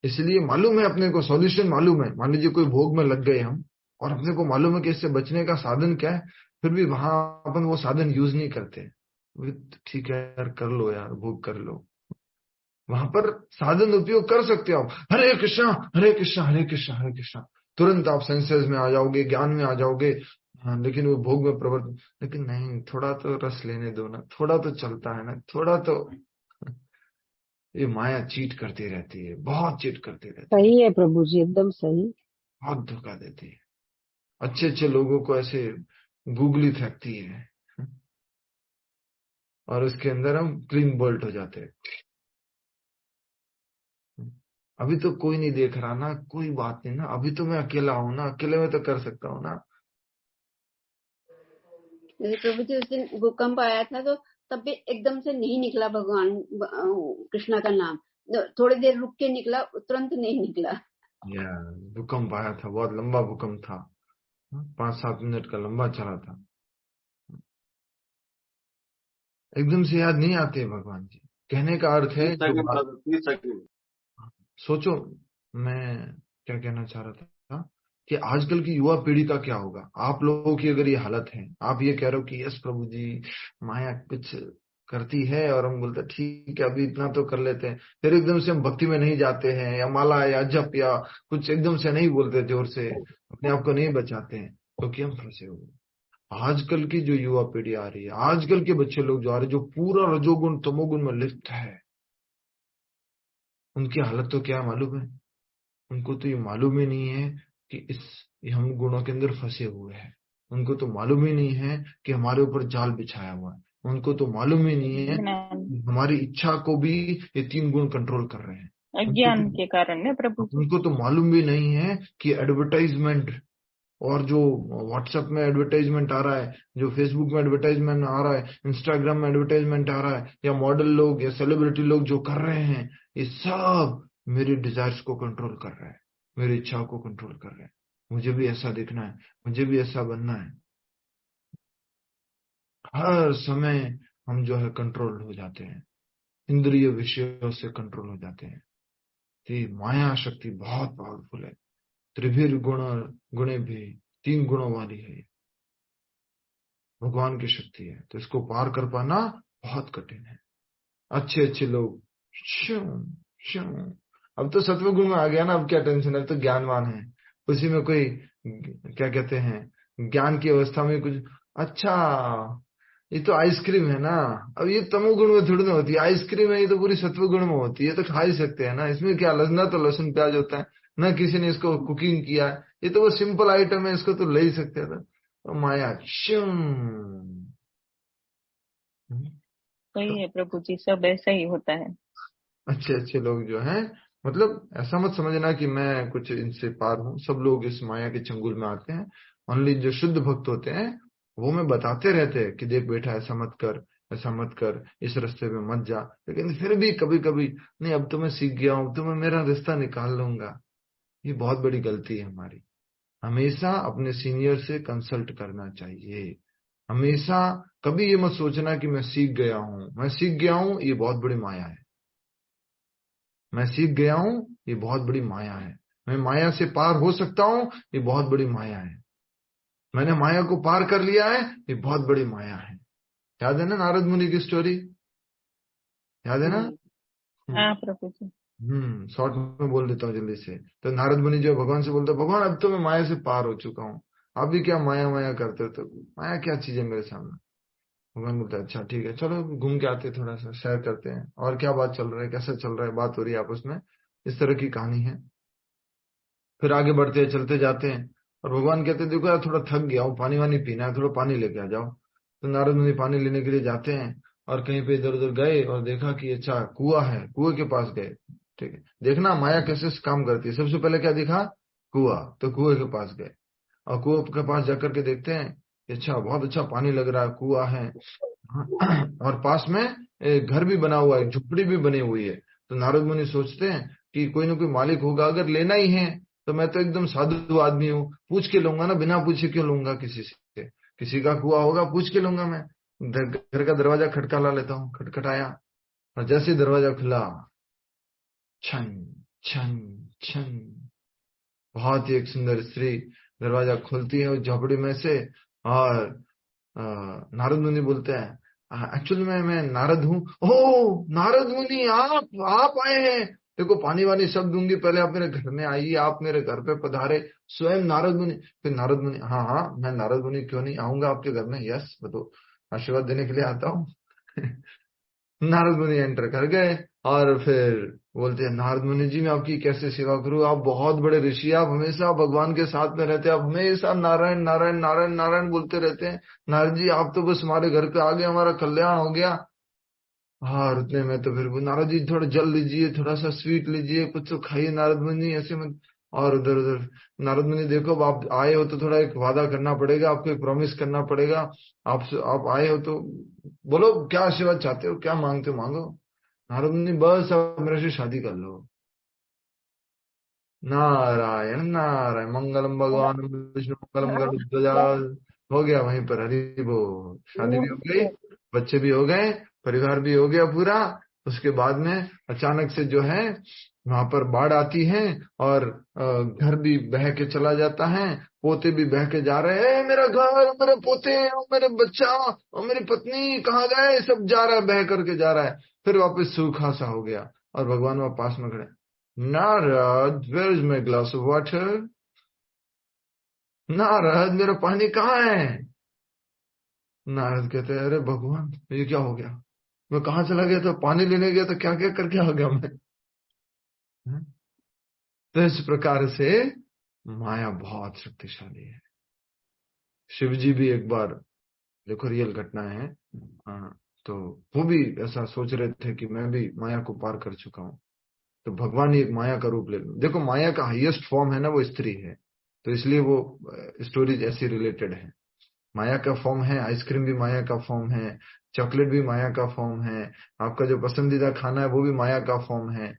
इसलिए मालूम है अपने को, सॉल्यूशन मालूम है। मान लीजिए कोई भोग में लग गए हम, और अपने को मालूम है कि इससे बचने का साधन क्या है, फिर भी वहां अपन वो साधन यूज नहीं करते। ठीक है यार, कर लो यार, भोग कर लो। वहां पर साधन उपयोग कर सकते हो आप। हरे कृष्णा हरे कृष्णा हरे कृष्णा हरे कृष्णा, तुरंत आप सेंसेस में आ जाओगे, ज्ञान में आ जाओगे। हाँ, लेकिन वो भोग में प्रवृत्त, लेकिन नहीं, थोड़ा तो रस लेने दो ना, थोड़ा तो चलता है ना, थोड़ा तो। ये माया चीट करती रहती है, बहुत चीट करती रहती है, सही है प्रभु जी, एकदम सही। बहुत धोखा देती है। अच्छे लोगों को ऐसे गूगली फेंकती है, और उसके अंदर हम क्लीन बोल्ट हो जाते हैं। अभी तो कोई नहीं देख रहा ना, कोई बात नहीं ना, अभी तो मैं अकेला हूं ना, अकेले में तो कर सकता हूँ ना। जैसे प्रभु जी उस दिन भूकंप आया था तो तब भी एकदम से नहीं निकला भगवान कृष्णा का नाम, थोड़ी देर रुक के निकला, तुरंत नहीं निकला। भूकंप आया था, बहुत लंबा भूकंप था, 5-7 मिनट का लंबा चला था। एकदम से याद नहीं आते भगवान जी। कहने का अर्थ है जो सोचो, मैं क्या कहना चाह रहा था कि आजकल की युवा पीढ़ी का क्या होगा। आप लोगों की अगर ये हालत है, आप ये कह रहे हो कि यस प्रभु जी, माया कुछ करती है, और हम बोलते ठीक है अभी इतना तो कर लेते हैं, फिर एकदम से हम भक्ति में नहीं जाते हैं, या माला या जप या कुछ एकदम से नहीं बोलते जोर से, अपने आप को नहीं बचाते हैं, क्योंकि हम फंसे हुए। आजकल की जो युवा पीढ़ी आ रही है, आजकल के बच्चे लोग जो आ रहे हैं, जो पूरा रजोगुण तमोगुण में लिप्त है, उनकी हालत तो क्या मालूम है? उनको तो ये मालूम ही नहीं है कि हम गुणों के अंदर फंसे हुए हैं। उनको तो मालूम ही नहीं है कि हमारे ऊपर जाल बिछाया हुआ है। उनको तो मालूम ही नहीं है कि हमारी इच्छा को भी ये 3 गुण कंट्रोल कर रहे हैं। अज्ञान के कारण है प्रभु जी। उनको तो मालूम भी नहीं है कि एडवर्टाइजमेंट, और जो व्हाट्सएप में एडवर्टाइजमेंट आ रहा है, जो फेसबुक में एडवर्टाइजमेंट आ रहा है, इंस्टाग्राम में एडवर्टाइजमेंट आ रहा है, या मॉडल लोग या सेलिब्रिटी लोग जो कर रहे हैं, ये सब मेरे डिजायर्स को कंट्रोल कर रहा है, मेरी इच्छाओं को कंट्रोल कर रहे हैं। मुझे भी ऐसा दिखना है, मुझे भी ऐसा बनना है। हर समय हम जो है कंट्रोल हो जाते हैं, इंद्रिय विषयों से कंट्रोल हो जाते हैं। तो माया शक्ति बहुत पावरफुल है। त्रिभिर गुण गुणे भी, 3 गुणों वाली है। भगवान की शक्ति है, तो इसको पार कर पाना बहुत कठिन है। अच्छे अच्छे लोग श्यों श्यों, अब तो सत्व गुण में आ गया ना, अब क्या टेंशन है, अब तो ज्ञानवान है, उसी में कोई क्या कहते हैं ज्ञान की अवस्था में कुछ, अच्छा ये तो आइसक्रीम है ना, अब ये तमोगुण में थोड़ी ना होती है, आइसक्रीम है ये तो पूरी सत्व गुण में होती है, तो खा ही सकते हैं ना, इसमें क्या ना तो लहसुन प्याज होता है, ना किसी ने इसको कुकिंग किया है, ये तो वो सिंपल आइटम है, इसको तो ले ही सकते हैं। तो माया सही है प्रभु जी, सब ऐसा ही होता है। अच्छे अच्छे लोग जो हैं, मतलब ऐसा मत समझना कि मैं कुछ इनसे पार हूं, सब लोग इस माया के चंगुल में आते हैं। ओनली जो शुद्ध भक्त होते हैं वो मैं बताते रहते हैं कि देख बेटा ऐसा मत कर, ऐसा मत कर, इस रास्ते में मत जा, लेकिन फिर भी कभी कभी नहीं, अब तो मैं सीख गया हूं, तो मैं मेरा रास्ता निकाल लूंगा। ये बहुत बड़ी गलती है हमारी। हमेशा अपने सीनियर से कंसल्ट करना चाहिए। हमेशा कभी ये मत सोचना कि मैं सीख गया हूं, मैं सीख गया हूं, ये बहुत बड़ी माया है, मैं सीख गया हूं, ये बहुत बड़ी माया है, मैं माया से पार हो सकता हूं, ये बहुत बड़ी माया है, मैंने माया को पार कर लिया है, ये बहुत बड़ी माया है। याद है ना नारद मुनि की स्टोरी, याद है ना? हाँ प्रभु जी। शॉर्ट में बोल देता हूँ जल्दी से। तो नारद मुनि जो भगवान से बोलते, भगवान अब तो मैं माया से पार हो चुका हूँ, आप भी क्या माया माया करते हो, तो माया क्या चीज है मेरे सामने। भगवान बोलते अच्छा ठीक है, चलो घूम के आते, थोड़ा सा शेयर करते हैं, और क्या बात चल रहा है, कैसा चल रहा है, बात हो रही है आपस में, इस तरह की कहानी है। फिर आगे बढ़ते हैं, चलते जाते हैं, और भगवान कहते देखो यार थोड़ा थक गया हूँ, पानी वानी पीना है, थोड़ा पानी लेके आ जाओ। तो नारद मुनि पानी लेने के लिए जाते हैं, और कहीं पे इधर उधर गए और देखा कि अच्छा कुआं है, कुएं के पास गए। ठीक है, देखना माया कैसे काम करती है। सबसे पहले क्या दिखा? कुआं, तो कुएं के पास गए, और कुएं के पास जाकर के देखते हैं अच्छा बहुत अच्छा पानी लग रहा है, कुआं है, और पास में एक घर भी बना हुआ है, झुपड़ी भी बनी हुई है। तो नारद मुनि सोचते हैं कि कोई ना कोई मालिक होगा, अगर लेना ही है तो मैं तो एकदम साधु आदमी हूँ, पूछ के लूंगा ना, बिना पूछे क्यों लूंगा किसी से, किसी का कुआं होगा पूछ के लूंगा मैं। घर का दरवाजा खटका ला लेता हूँ, खटखटाया, और जैसे दरवाजा खुला, छन छन छन, बहुत ही एक सुंदर स्त्री दरवाजा खोलती है उस झोपड़ी में से, और नारद मुनि बोलते हैं एक्चुअली मैं नारद हूँ। ओह नारद मुनि, आप आए हैं, देखो पानी वानी सब दूंगी, पहले आप मेरे घर में आइए, आप मेरे घर पे पधारे, स्वयं नारद मुनि। फिर नारद मुनि, हाँ हाँ मैं नारद मुनि, क्यों नहीं आऊंगा आपके घर में, यस बताओ, आशीर्वाद देने के लिए आता हूँ। नारद मुनि एंटर कर गए, और फिर बोलते हैं नारद मुनि जी मैं आपकी कैसे सेवा करूं, आप बहुत बड़े ऋषि, आप हमेशा भगवान के साथ में रहते हैं, आप हमेशा नारायण नारायण नारायण नारायण बोलते रहते हैं, नारद जी आप तो बस हमारे घर पे आ गए, हमारा कल्याण हो गया। और उतने में तो फिर वो नारद जी थोड़ा जल लीजिए, थोड़ा सा स्वीट लीजिए, कुछ तो खाइए नारद मुनि, ऐसे मत। और उधर उधर नारद मुनि देखो अब आप आए हो तो थोड़ा एक वादा करना पड़ेगा आपको, एक प्रॉमिस करना पड़ेगा, आप आए हो तो बोलो क्या आशीर्वाद चाहते हो, क्या मांगते हो मांगो। नारद मुनि बस अब मेरे से शादी कर लो। नारायण नारायण, मंगलम भगवान विष्णु मंगलम गरुड़ध्वजा, हो गया वहीं पर, हरि बोल, शादी भी हो गई, बच्चे भी हो गए, परिवार भी हो गया पूरा। उसके बाद में अचानक से जो है वहां पर बाढ़ आती है, और घर भी बह के चला जाता है, पोते भी बह के जा रहे हैं, मेरा घर, मेरे पोते, मेरे बच्चा और मेरी पत्नी कहाँ गए, सब जा रहा है, बह करके जा रहा है। फिर वापस सूखा सा हो गया, और भगवान वहां पास में खड़े, Narad where is my glass of water, Narad मेरा पानी कहाँ है। नारद कहते हैं अरे भगवान ये क्या हो गया, मैं कहाँ चला गया था, पानी लेने गया था, क्या क्या करके आ गया मैं। तो इस प्रकार से माया बहुत शक्तिशाली है। शिव जी भी एक बार, देखो रियल घटना है, तो वो भी ऐसा सोच रहे थे कि मैं भी माया को पार कर चुका हूँ, तो भगवान ने एक माया का रूप ले लो। देखो माया का हाईएस्ट फॉर्म है ना वो स्त्री है, तो इसलिए वो स्टोरीज ऐसी रिलेटेड है। माया का फॉर्म है, आइसक्रीम भी माया का फॉर्म है, चॉकलेट भी माया का फॉर्म है, आपका जो पसंदीदा खाना है वो भी माया का फॉर्म है,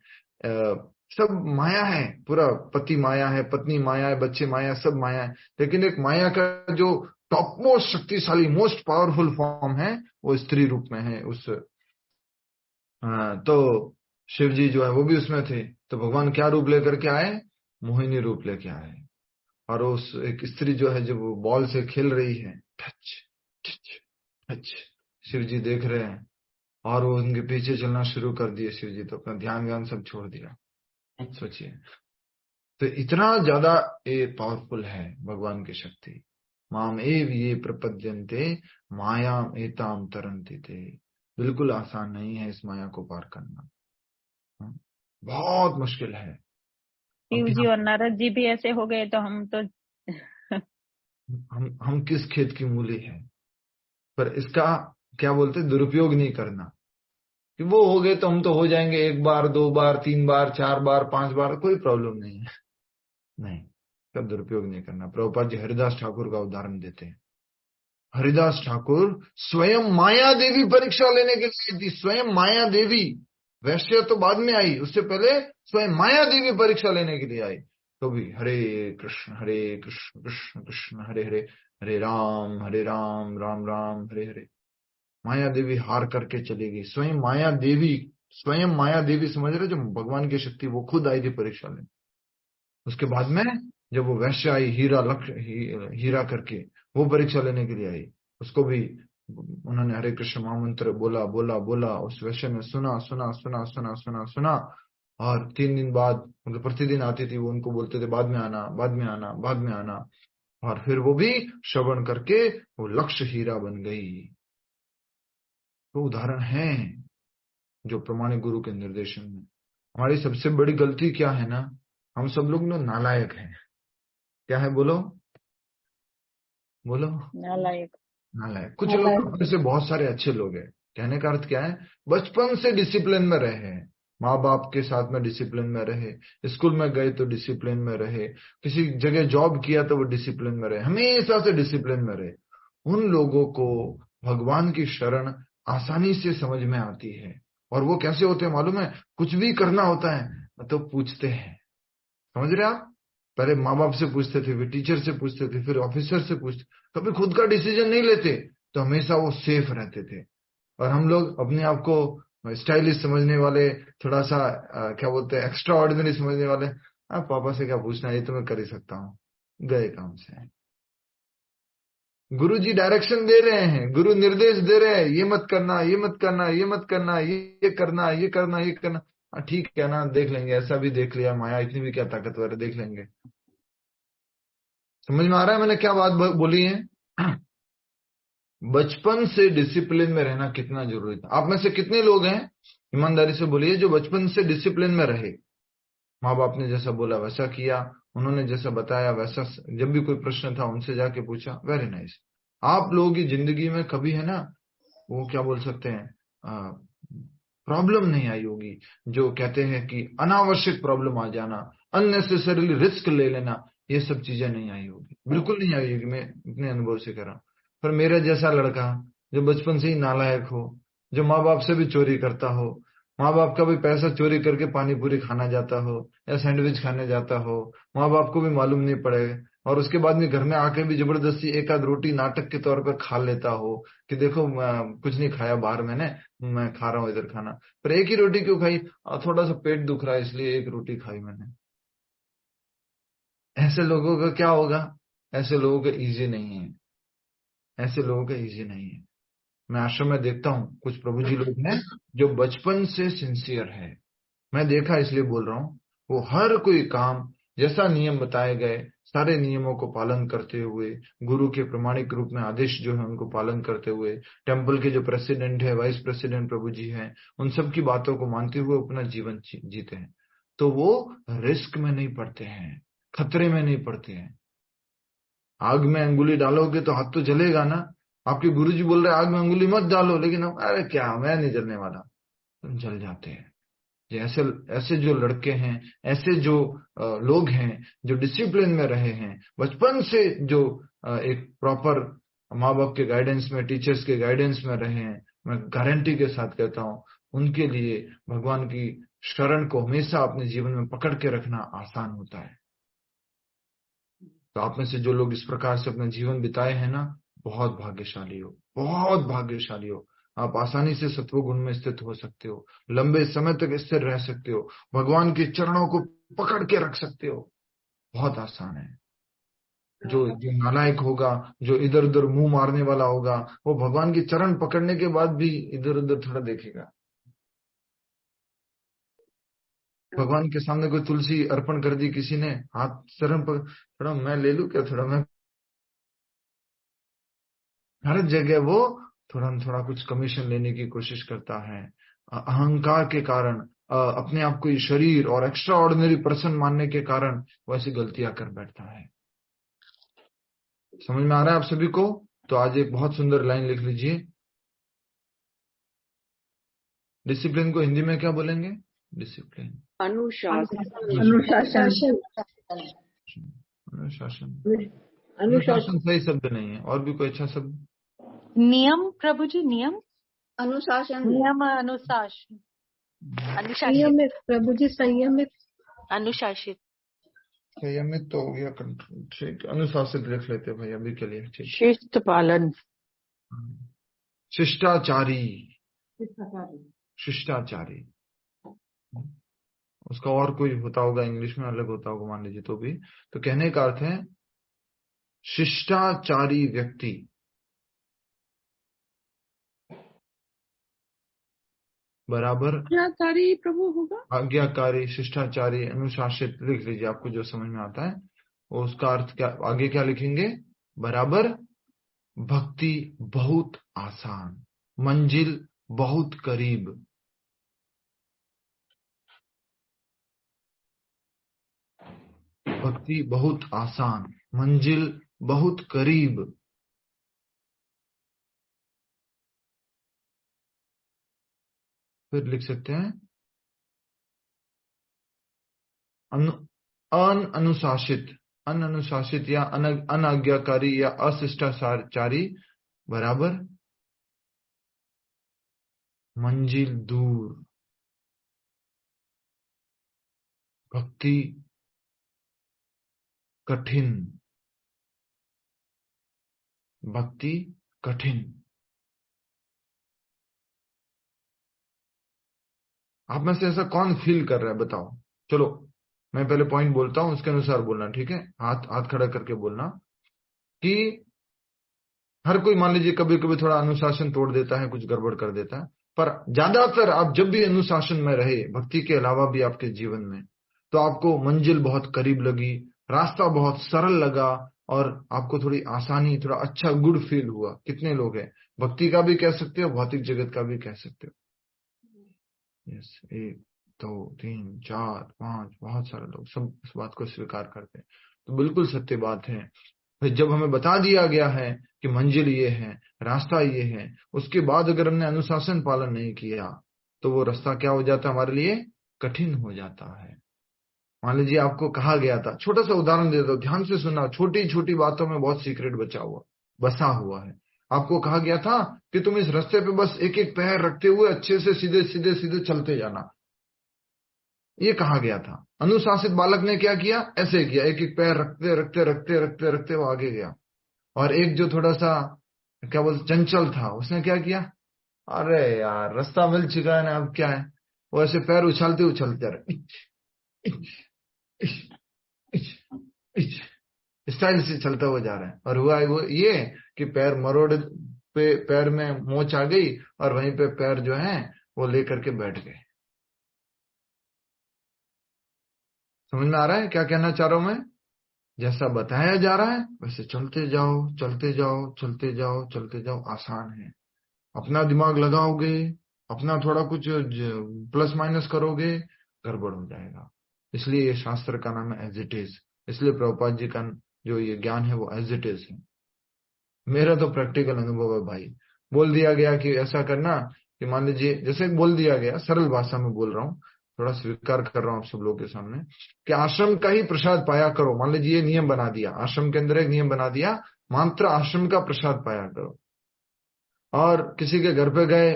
सब माया है, पूरा पति माया है, पत्नी माया है, बच्चे माया, सब माया है। लेकिन एक माया का जो टॉप मोस्ट शक्तिशाली मोस्ट पावरफुल फॉर्म है वो स्त्री रूप में है उस। तो शिव जी जो है वो भी उसमें थे, तो भगवान क्या रूप लेकर के आए, मोहिनी रूप लेके आए, और उस एक स्त्री जो है जब वो बॉल से खेल रही है, टच टच अच्छा, शिव जी देख रहे हैं और वो उनके पीछे चलना शुरू कर दिए। शिव जी तो अपना ध्यान सब छोड़ दिया। सोचिए, तो इतना ज्यादा ये पावरफुल है भगवान की शक्ति। माम एव ये प्रपद्यन्ते मायाम एताम तरन्ति ते। बिल्कुल आसान नहीं है इस माया को पार करना, बहुत मुश्किल है। शिव जी और नारद जी भी ऐसे हो गए तो हम तो हम किस खेत की मूली है। पर इसका क्या बोलते, दुरुपयोग नहीं करना कि वो हो गए तो हम तो हो जाएंगे 1 बार 2 बार 3 बार 4 बार 5 बार, कोई प्रॉब्लम नहीं है। नहीं, का दुरुपयोग नहीं करना। प्रभुपाद जी हरिदास ठाकुर का उदाहरण देते हैं। हरिदास ठाकुर स्वयं माया देवी परीक्षा लेने के लिए थी। स्वयं माया देवी, वैश्य तो बाद में आई, उससे पहले स्वयं माया देवी परीक्षा लेने के लिए आई। तो भी हरे कृष्ण कृष्ण कृष्ण हरे हरे, हरे राम राम राम हरे हरे। माया देवी हार करके चली गई। स्वयं माया देवी समझ रहे, जो भगवान की शक्ति, वो खुद आई थी परीक्षा लेने। उसके बाद में जब वो वैश्य आई, हीरा करके, वो परीक्षा लेने के लिए आई, उसको भी उन्होंने हरे कृष्ण महामंत्र बोला बोला बोला। उस वैश्य ने सुना सुना सुना सुना सुना सुना, और 3 दिन बाद, मतलब प्रतिदिन आती थी, वो उनको बोलते थे बाद में आना बाद में आना बाद में आना, और फिर वो भी श्रवण करके वो लक्ष्य हीरा बन गई। तो उदाहरण है जो प्रमाणिक गुरु के निर्देशन में। हमारी सबसे बड़ी गलती क्या है ना, हम सब लोग नालायक हैं। क्या है, बोलो बोलो, नालायक। कुछ लोग अपने से बहुत सारे अच्छे लोग हैं। कहने का अर्थ क्या है, बचपन से डिसिप्लिन में रहे हैं, माँ बाप के साथ में डिसिप्लिन में रहे, स्कूल में गए तो डिसिप्लिन में रहे, किसी जगह जॉब किया तो वो डिसिप्लिन में रहे, हमेशा से डिसिप्लिन में रहे। उन लोगों को भगवान की शरण आसानी से समझ में आती है। और वो कैसे होते हैं मालूम है, कुछ भी करना होता है तो पूछते हैं। समझ रहे आप, पहले माँ बाप से पूछते थे, फिर टीचर से पूछते थे, फिर ऑफिसर से पूछते, कभी खुद का डिसीजन नहीं लेते, तो हमेशा वो सेफ रहते थे। और हम लोग अपने आप को स्टाइलिश समझने वाले, थोड़ा सा क्या बोलते हैं, एक्स्ट्रा ऑर्डिनरी समझने वाले, पापा से क्या पूछना, ये तो मैं कर ही सकता हूँ, गए काम से। गुरु जी डायरेक्शन दे रहे हैं, गुरु निर्देश दे रहे हैं, ये मत करना ये मत करना ये मत करना, ये करना ये करना ये करना। ठीक है ना, देख लेंगे, ऐसा भी देख लिया, माया इतनी भी क्या ताकतवर है, देख लेंगे। समझ में आ रहा है मैंने क्या बात बोली है? बचपन से डिसिप्लिन में रहना कितना जरूरी था। आप में से कितने लोग हैं, ईमानदारी से बोलिए, जो बचपन से डिसिप्लिन में रहे, माँ बाप ने जैसा बोला वैसा किया, उन्होंने जैसा बताया वैसा, जब भी कोई प्रश्न था उनसे जाके पूछा। Very nice. आप लोगों की जिंदगी में कभी है ना, वो क्या बोल सकते हैं, प्रॉब्लम नहीं आई होगी, जो कहते हैं कि अनावश्यक प्रॉब्लम आ जाना, अननेसेसरीली रिस्क ले लेना, ये सब चीजें नहीं आई होगी, बिल्कुल नहीं आई होगी। मैं अपने अनुभव से कह रहा हूं। पर मेरे जैसा लड़का जो बचपन से ही नालायक हो, जो माँ बाप से भी चोरी करता हो, माँ बाप का भी पैसा चोरी करके पानी पूरी खाना जाता हो या सैंडविच खाने जाता हो, माँ बाप को भी मालूम नहीं पड़े, और उसके बाद में घर में आके भी जबरदस्ती एक आध रोटी नाटक के तौर पर खा लेता हो कि देखो कुछ नहीं खाया बाहर मैंने, मैं खा रहा हूँ इधर खाना, पर एक ही रोटी क्यों खाई, थोड़ा सा पेट दुख रहा है इसलिए एक रोटी खाई मैंने। ऐसे लोगों का क्या होगा? ऐसे लोगों का इजी नहीं है, ऐसे लोगों का इजी नहीं है। मैं आश्रम में देखता हूँ कुछ प्रभु जी लोग हैं जो बचपन से सिंसियर है, मैं देखा इसलिए बोल रहा हूँ। वो हर कोई काम जैसा नियम बताए गए, सारे नियमों को पालन करते हुए, गुरु के प्रमाणिक रूप में आदेश जो है उनको पालन करते हुए, टेम्पल के जो प्रेसिडेंट है, वाइस प्रेसिडेंट प्रभु जी हैं, उन सब की बातों को मानते हुए अपना जीवन जीते हैं। तो वो रिस्क में नहीं पड़ते हैं, खतरे में नहीं पड़ते हैं। आग में अंगुली डालोगे तो हाथ तो जलेगा ना। आपके गुरुजी बोल रहे आग में अंगुली मत डालो, लेकिन हम अरे क्या, मैं नहीं जलने वाला, तुम जल जाते हैं। ऐसे जो लड़के हैं, ऐसे जो लोग हैं जो डिसिप्लिन में रहे हैं, बचपन से जो एक प्रॉपर माँ बाप के गाइडेंस में, टीचर्स के गाइडेंस में रहे हैं, मैं गारंटी के साथ कहता हूँ उनके लिए भगवान की शरण को हमेशा अपने जीवन में पकड़ के रखना आसान होता है। तो आप में से जो लोग इस प्रकार से अपना जीवन बिताए हैं ना, बहुत भाग्यशाली हो, बहुत भाग्यशाली हो। आप आसानी से सत्व गुण में स्थित हो सकते हो, लंबे समय तक स्थिर रह सकते हो, भगवान के चरणों को पकड़ के रख सकते हो, बहुत आसान है। जो जो नालायक होगा, जो इधर उधर मुंह मारने वाला होगा, वो भगवान की चरण पकड़ने के बाद भी इधर उधर थोड़ा देखेगा। भगवान के सामने कोई तुलसी अर्पण कर दी किसी ने, हाथ चरण पर, थोड़ा मैं ले लूं क्या, थोड़ा मैं, हर जगह वो थोड़ा थोड़ा कुछ कमीशन लेने की कोशिश करता है। अहंकार के कारण, अपने आप को शरीर और एक्स्ट्रा ऑर्डिनरी पर्सन मानने के कारण वो ऐसी गलतियां कर बैठता है। समझ में आ रहा है आप सभी को? तो आज एक बहुत सुंदर लाइन लिख लीजिए। डिसिप्लिन को हिंदी में क्या बोलेंगे? डिसिप्लिन, अनुशासन। अनुशासन। अनुशासन। अनुशासन सही शब्द नहीं है, और भी कोई अच्छा शब्द? नियम प्रभु जी, नियम, अनुशासन। नियम, अनुशासन, संयमित प्रभु जी, संयमित, अनुशासित, संयमित तो हो गया, कंट्रोल, ठीक। अनुशासित लिख लेते भाई अभी के लिए, ठीक। शिष्ट पालन, शिष्टाचारी, शिष्टाचारी, शिष्टाचारी, उसका और कोई होता होगा, इंग्लिश में अलग होता होगा मान लीजिए, तो भी तो कहने का अर्थ है शिष्टाचारी व्यक्ति, बराबर आज्ञाकारी प्रभु होगा। आज्ञाकारी, शिष्टाचारी, अनुशासित लिख लीजिए, आपको जो समझ में आता है। और उसका अर्थ क्या, आगे क्या लिखेंगे? बराबर भक्ति बहुत आसान, मंजिल बहुत करीब। भक्ति बहुत आसान, मंजिल बहुत करीब। फिर लिख सकते हैं अनुशासित, अनुशासित या अनाज्ञाकारी या अशिष्टाचारी बराबर मंजिल दूर, भक्ति कठिन, भक्ति कठिन। आप में से ऐसा कौन फील कर रहा है बताओ? चलो मैं पहले पॉइंट बोलता हूं, उसके अनुसार बोलना, ठीक है? हाथ हाथ खड़ा करके बोलना कि हर कोई मान लीजिए कभी कभी थोड़ा अनुशासन तोड़ देता है, कुछ गड़बड़ कर देता है, पर ज्यादातर आप जब भी अनुशासन में रहे, भक्ति के अलावा भी आपके जीवन में, तो आपको मंजिल बहुत करीब लगी, रास्ता बहुत सरल लगा, और आपको थोड़ी आसानी, थोड़ा अच्छा गुड फील हुआ। कितने लोग हैं? भक्ति का भी कह सकते हो, भौतिक जगत का भी कह सकते हो। यस, 1 2 3 4 5, बहुत सारे लोग सब इस बात को स्वीकार करते हैं। तो बिल्कुल सत्य बात है। फिर जब हमें बता दिया गया है कि मंजिल ये है, रास्ता ये है, उसके बाद अगर हमने अनुशासन पालन नहीं किया तो वो रास्ता क्या हो जाता है हमारे लिए? कठिन हो जाता है। मान लीजिए आपको कहा गया था, छोटा सा उदाहरण देता हूं, ध्यान से सुनना, छोटी छोटी बातों में बहुत सीक्रेट बसा हुआ है। आपको कहा गया था कि तुम इस रास्ते पे बस एक एक पैर रखते हुए अच्छे से सीधे सीधे सीधे चलते जाना, ये कहा गया था। अनुशासित बालक ने क्या किया? ऐसे किया, एक एक पैर रखते रखते रखते रखते रखते वो आगे गया। और एक जो थोड़ा सा क्या बोलते चंचल था, उसने क्या किया? अरे यार रास्ता मिल चुका है ना, अब क्या है, वो ऐसे पैर उछालते उछलते रहे, स्टाइल से चलता हुआ जा रहा है। और हुआ वो ये कि पैर मरोड़ पे, पैर में मोच आ गई और वहीं पे पैर जो है वो लेकर के बैठ गए। समझ में आ रहा है क्या कहना चाह रहा हूं मैं? जैसा बताया जा रहा है वैसे चलते जाओ, चलते जाओ, चलते जाओ, चलते जाओ, आसान है। अपना दिमाग लगाओगे, अपना थोड़ा कुछ प्लस माइनस करोगे, गड़बड़ हो जाएगा। इसलिए ये शास्त्र का नाम है एज इट इज। इसलिए प्रभुपाद जी का जो ये ज्ञान है वो एज इट इज है। मेरा तो प्रैक्टिकल अनुभव है भाई। बोल दिया गया कि ऐसा करना, कि मान लीजिए जैसे बोल दिया गया, सरल भाषा में बोल रहा हूँ, थोड़ा स्वीकार कर रहा हूँ आप सब लोगों के सामने, कि आश्रम का ही प्रसाद पाया करो। मान लीजिए ये नियम बना दिया, आश्रम के अंदर एक नियम बना दिया, मात्र आश्रम का प्रसाद पाया करो। और किसी के घर पे गए,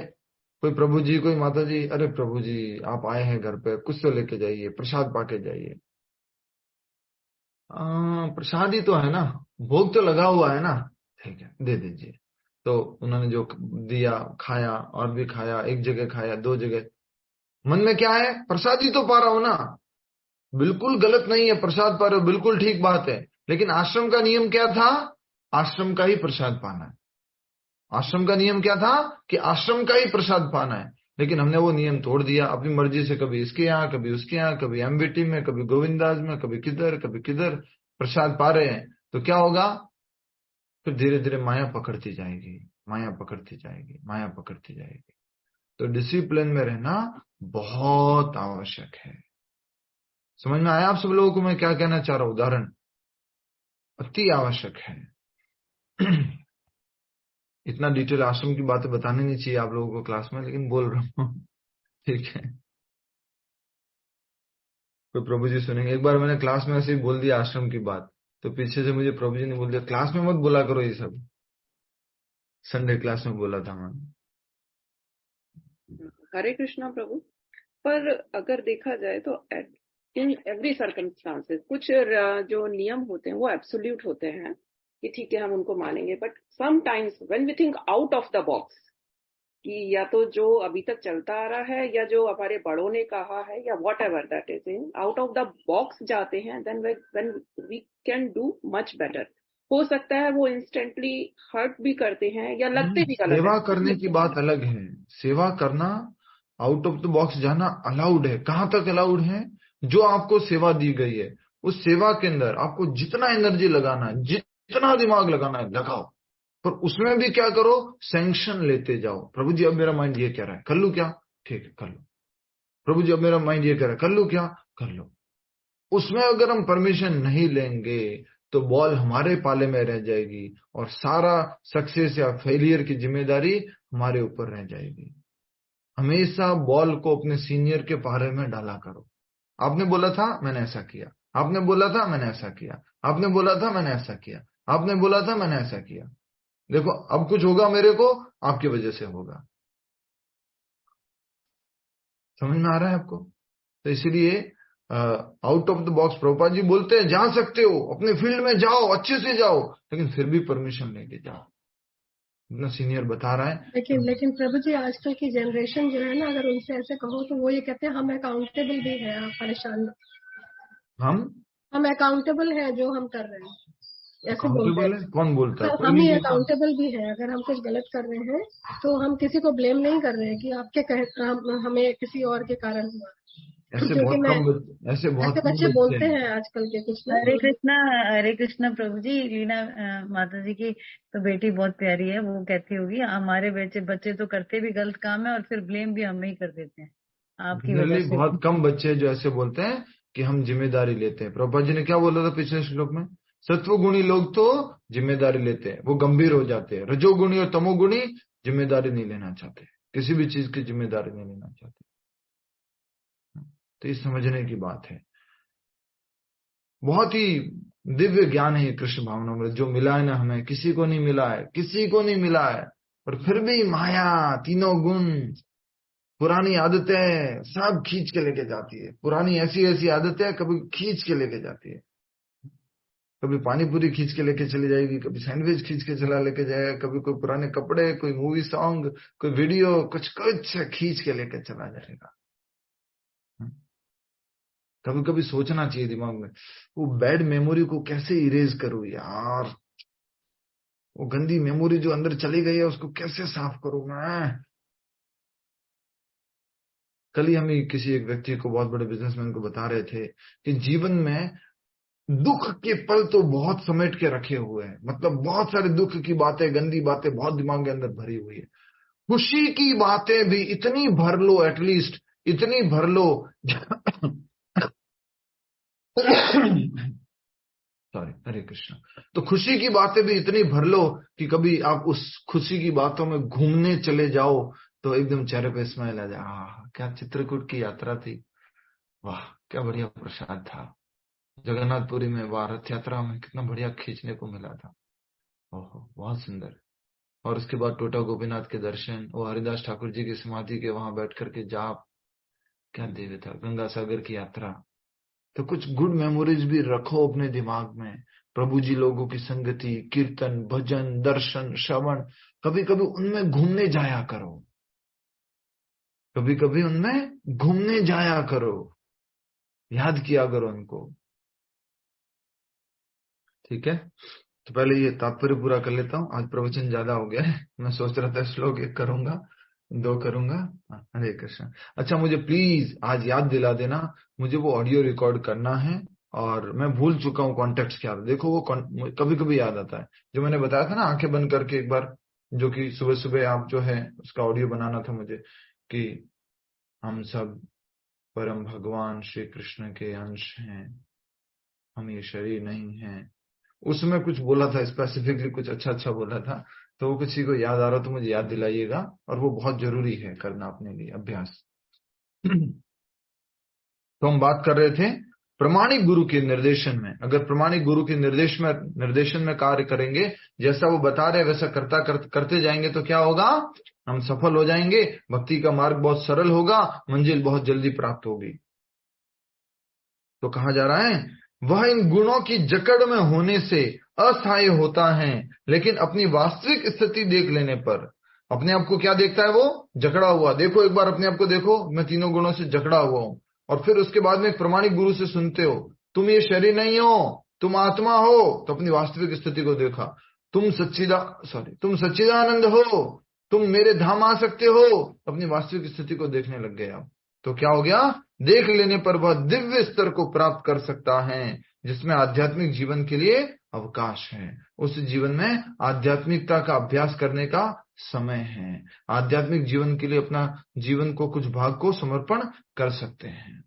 कोई प्रभु जी, कोई माता जी, अरे प्रभु जी आप आए हैं घर पे, कुछ तो लेके जाइए, प्रसाद पाके जाइए। प्रसाद ही तो है ना, भोग तो लगा हुआ है ना, ठीक है दे दीजिए। तो उन्होंने जो दिया, खाया, और भी खाया, एक जगह खाया, 2 जगह, मन में क्या है? प्रसाद ही तो पा रहा हूं ना, बिल्कुल गलत नहीं है, प्रसाद पा रहे हो, बिल्कुल ठीक बात है। लेकिन आश्रम का नियम क्या था? आश्रम का ही प्रसाद पाना है। आश्रम का नियम क्या था कि आश्रम का ही प्रसाद पाना है। लेकिन हमने वो नियम तोड़ दिया अपनी मर्जी से, कभी इसके यहाँ, कभी उसके यहाँ, कभी एमबीटी में, कभी गोविंदास में, कभी किधर प्रसाद पा रहे हैं। तो क्या होगा? फिर धीरे धीरे माया पकड़ती जाएगी, माया पकड़ती जाएगी, माया पकड़ती जाएगी। तो डिसिप्लिन में रहना बहुत आवश्यक है। समझ में आया आप सब लोगों को मैं क्या कहना चाह रहा हूं? उदाहरण अति आवश्यक है। इतना डिटेल आश्रम की बातें बतानी नहीं चाहिए आप लोगों को क्लास में, लेकिन बोल रहा हूं। ठीक है, तो प्रभु जी सुनेंगे। एक बार मैंने क्लास में ऐसे ही बोल दिया आश्रम की बात, तो पीछे से मुझे प्रभु जी ने बोल दिया क्लास में मत बोला करो ये सब। संडे क्लास में बोला था मैंने। हरे कृष्णा प्रभु। पर अगर देखा जाए तो इन एवरी सर्कमस्टांसेस कुछ जो नियम होते हैं वो एब्सोल्यूट होते हैं कि ठीक है हम उनको मानेंगे, but sometimes when we think out of the box कि या तो जो अभी तक चलता आ रहा है या जो हमारे बड़ों ने कहा है या whatever that is, in out of the box जाते हैं, then when we can do much better. हो सकता है वो इंस्टेंटली हर्ट भी करते हैं या लगते भी गलत सेवा है। करने की बात अलग है। सेवा करना, आउट ऑफ द बॉक्स जाना अलाउड है। कहां तक अलाउड है? जो आपको सेवा दी गई है उस सेवा के अंदर आपको जितना एनर्जी लगाना है, जितना दिमाग लगाना है लगाओ, पर उसमें भी क्या करो? सैंक्शन लेते जाओ। प्रभु जी अब मेरा माइंड ये कह रहा है, कर लूं क्या? ठीक है कर लो। प्रभु जी अब मेरा माइंड ये कह रहा है, कर लूं क्या? कर लो। उसमें अगर हम परमिशन नहीं लेंगे तो बॉल हमारे पाले में रह जाएगी और सारा सक्सेस या फेलियर की जिम्मेदारी हमारे ऊपर रह जाएगी। हमेशा बॉल को अपने सीनियर के पहरे में डाला करो। आपने बोला था मैंने ऐसा किया, आपने बोला था मैंने ऐसा किया, आपने बोला था मैंने ऐसा किया, आपने बोला था मैंने ऐसा किया। देखो अब कुछ होगा मेरे को, आपकी वजह से होगा। समझ में आ रहा है आपको? तो इसलिए out of the box Prabhupad ji बोलते हैं जा सकते हो, अपने फील्ड में जाओ, अच्छे से जाओ, लेकिन फिर भी परमिशन लेके जाओ। अपना सीनियर बता रहा है। लेकिन प्रभु जी आजकल की जनरेशन जो है ना, अगर उनसे ऐसे कहो तो वो ये कहते हैं हम अकाउंटेबल भी है, आप परेशान मत। हम अकाउंटेबल है जो हम कर रहे हैं, ऐसे बोलते हैं। कौन बोलता है? हम ही अकाउंटेबल भी है। अगर हम कुछ गलत कर रहे हैं तो हम किसी को ब्लेम नहीं कर रहे हैं कि आपके हमें किसी और के कारण हुआ। ऐसे बहुत कम बच्चे बोलते हैं आजकल के कुछ ना। हरे कृष्णा प्रभु जी। लीना माता जी की तो बेटी बहुत प्यारी है, वो कहती होगी हमारे बच्चे तो करते भी गलत काम है और फिर ब्लेम भी हमें ही कर देते हैं आपकी वजह से। बहुत कम बच्चे जो ऐसे बोलते हैं कि हम जिम्मेदारी लेते हैं। प्रभुपाद जी ने क्या बोला था पिछले श्लोक में? सत्वगुणी लोग तो जिम्मेदारी लेते हैं, वो गंभीर हो जाते हैं। रजोगुणी और तमोगुणी जिम्मेदारी नहीं लेना चाहते, किसी भी चीज की जिम्मेदारी नहीं लेना चाहते। तो ये समझने की बात है। बहुत ही दिव्य ज्ञान है कृष्ण भावना में जो मिला है ना हमें, किसी को नहीं मिला है, किसी को नहीं मिला है। और फिर भी माया, तीनों गुण, पुरानी आदतें सब खींच के लेके जाती है। पुरानी ऐसी आदतें कभी खींच के लेके जाती है। कभी पानी पूरी खींच के लेके चली जाएगी, कभी सैंडविच खींच के चला लेके जाएगा, कभी कोई पुराने कपड़े, कोई मूवी सॉन्ग, कोई वीडियो, कुछ खींच के लेके चला जाएगा। कभी कभी सोचना चाहिए दिमाग में, वो बैड मेमोरी को कैसे इरेज करूं यार, वो गंदी मेमोरी जो अंदर चली गई है उसको कैसे साफ करूं मैं। कल ही हम किसी एक व्यक्ति को, बहुत बड़े बिजनेसमैन को बता रहे थे कि जीवन में दुख के पल तो बहुत समेट के रखे हुए हैं। मतलब बहुत सारे दुख की बातें, गंदी बातें बहुत दिमाग के अंदर भरी हुई है। खुशी की बातें भी इतनी भर लो, एटलीस्ट इतनी भर लो सॉरी, हरे कृष्ण। तो खुशी की बातें भी इतनी भर लो कि कभी आप उस खुशी की बातों में घूमने चले जाओ तो एकदम चेहरे पे स्माइल आ जाए। क्या चित्रकूट की यात्रा थी, वाह क्या बढ़िया प्रसाद था। जगन्नाथपुरी में, वाह रथ यात्रा में कितना बढ़िया खींचने को मिला था। ओहो बहुत सुंदर। और उसके बाद टोटा गोपीनाथ के दर्शन, वो हरिदास ठाकुर जी की समाधि के वहां बैठ करके जाप, क्या दिव्य था। गंगा सागर की यात्रा। तो कुछ गुड मेमोरीज भी रखो अपने दिमाग में। प्रभु जी लोगों की संगति, कीर्तन, भजन, दर्शन, श्रवण, कभी कभी उनमें घूमने जाया करो, कभी कभी उनमें घूमने जाया करो, याद किया करो उनको। ठीक है, तो पहले ये तात्पर्य पूरा कर लेता हूँ। आज प्रवचन ज्यादा हो गया है, मैं सोच रहा था श्लोक 1 करूंगा, 2 करूंगा। हरे कृष्ण। अच्छा, मुझे प्लीज आज याद दिला देना, मुझे वो ऑडियो रिकॉर्ड करना है, और मैं भूल चुका हूँ कॉन्टेक्स्ट क्या था। देखो वो कभी कभी याद आता है, जो मैंने बताया था ना आंखें बंद करके एक बार, जो कि सुबह सुबह आप जो है उसका ऑडियो बनाना था मुझे, कि हम सब परम भगवान श्री कृष्ण के अंश हैं, हम ये शरीर नहीं है। उसमें कुछ बोला था स्पेसिफिकली, कुछ अच्छा बोला था, तो वो किसी को याद आ रहा तो मुझे याद दिलाइएगा, और वो बहुत जरूरी है करना अपने लिए अभ्यास। तो हम बात कर रहे थे प्रमाणिक गुरु के निर्देशन में। अगर प्रमाणिक गुरु के निर्देशन में कार्य करेंगे, जैसा वो बता रहे वैसा करते जाएंगे, तो क्या होगा, हम सफल हो जाएंगे, भक्ति का मार्ग बहुत सरल होगा, मंजिल बहुत जल्दी प्राप्त होगी। तो कहा जा रहा है, वह इन गुणों की जकड़ में होने से अस्थायी होता है, लेकिन अपनी वास्तविक स्थिति देख लेने पर अपने आप को क्या देखता है, वो जकड़ा हुआ। देखो एक बार अपने आप को देखो, मैं तीनों गुणों से जकड़ा हुआ हूं। और फिर उसके बाद में एक प्रमाणिक गुरु से सुनते हो, तुम ये शरीर नहीं हो, तुम आत्मा हो। तो अपनी वास्तविक स्थिति को देखा, तुम सच्चिदानंद हो, तुम मेरे धाम आ सकते हो। अपनी वास्तविक स्थिति को देखने लग गए आप, तो क्या हो गया, देख लेने पर वह दिव्य स्तर को प्राप्त कर सकता है, जिसमें आध्यात्मिक जीवन के लिए अवकाश है। उस जीवन में आध्यात्मिकता का अभ्यास करने का समय है। आध्यात्मिक जीवन के लिए अपना जीवन को कुछ भाग को समर्पण कर सकते हैं।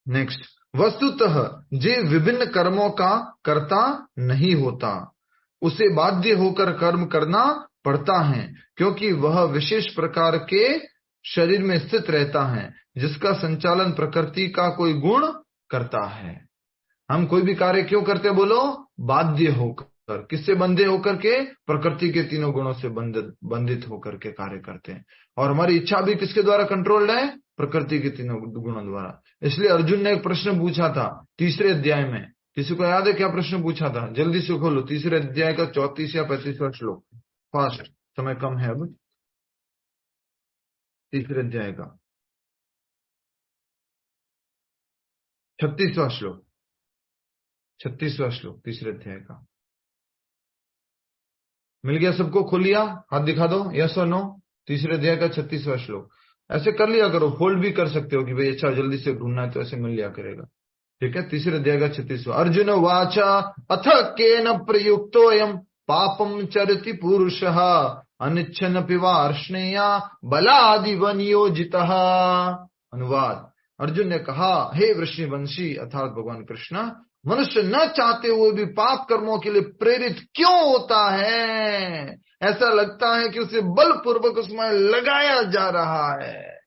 नेक्स्ट, वस्तुतः जे विभिन्न कर्मों का कर्ता नहीं होता, उसे बाध्य होकर कर्म करना पड़ता है, क्योंकि वह विशेष प्रकार के शरीर में स्थित रहता है, जिसका संचालन प्रकृति का कोई गुण करता है। हम कोई भी कार्य क्यों करते बोलो, बाध्य होकर। किससे बंधे होकर के, प्रकृति के तीनों गुणों से बंधित होकर के कार्य करते हैं। और हमारी इच्छा भी किसके द्वारा कंट्रोल्ड है, प्रकृति के तीनों गुणों द्वारा। इसलिए अर्जुन ने एक प्रश्न पूछा था 3 अध्याय में, किसी को याद है क्या प्रश्न पूछा था? जल्दी से खोलो 3 अध्याय का 34 या 35वां श्लोक, फास्ट, समय कम है अब। 3 अध्याय का 36वां श्लोक, 36वां श्लोक 3 अध्याय का। मिल गया सबको? खोल लिया? हाथ दिखा दो, यस और नो। 3 अध्याय का 36वां श्लोक। ऐसे कर लिया करो, होल्ड भी कर सकते हो कि भाई अच्छा जल्दी से ढूंढना है, तो ऐसे मिल लिया करेगा। ठीक है, 3 अध्याय का 36वां। अर्जुन वाचा अथ केन प्रयुक्तोऽयं पापम चरति पुरुषः अनिच्छन पिवार्ष्णेया बलादिव नियोजितः। अनुवाद, अर्जुन ने कहा, हे वृषणिवंशी अर्थात भगवान कृष्ण, मनुष्य न चाहते हुए भी पाप कर्मों के लिए प्रेरित क्यों होता है? ऐसा लगता है कि उसे बलपूर्वक उसमें लगाया जा रहा है।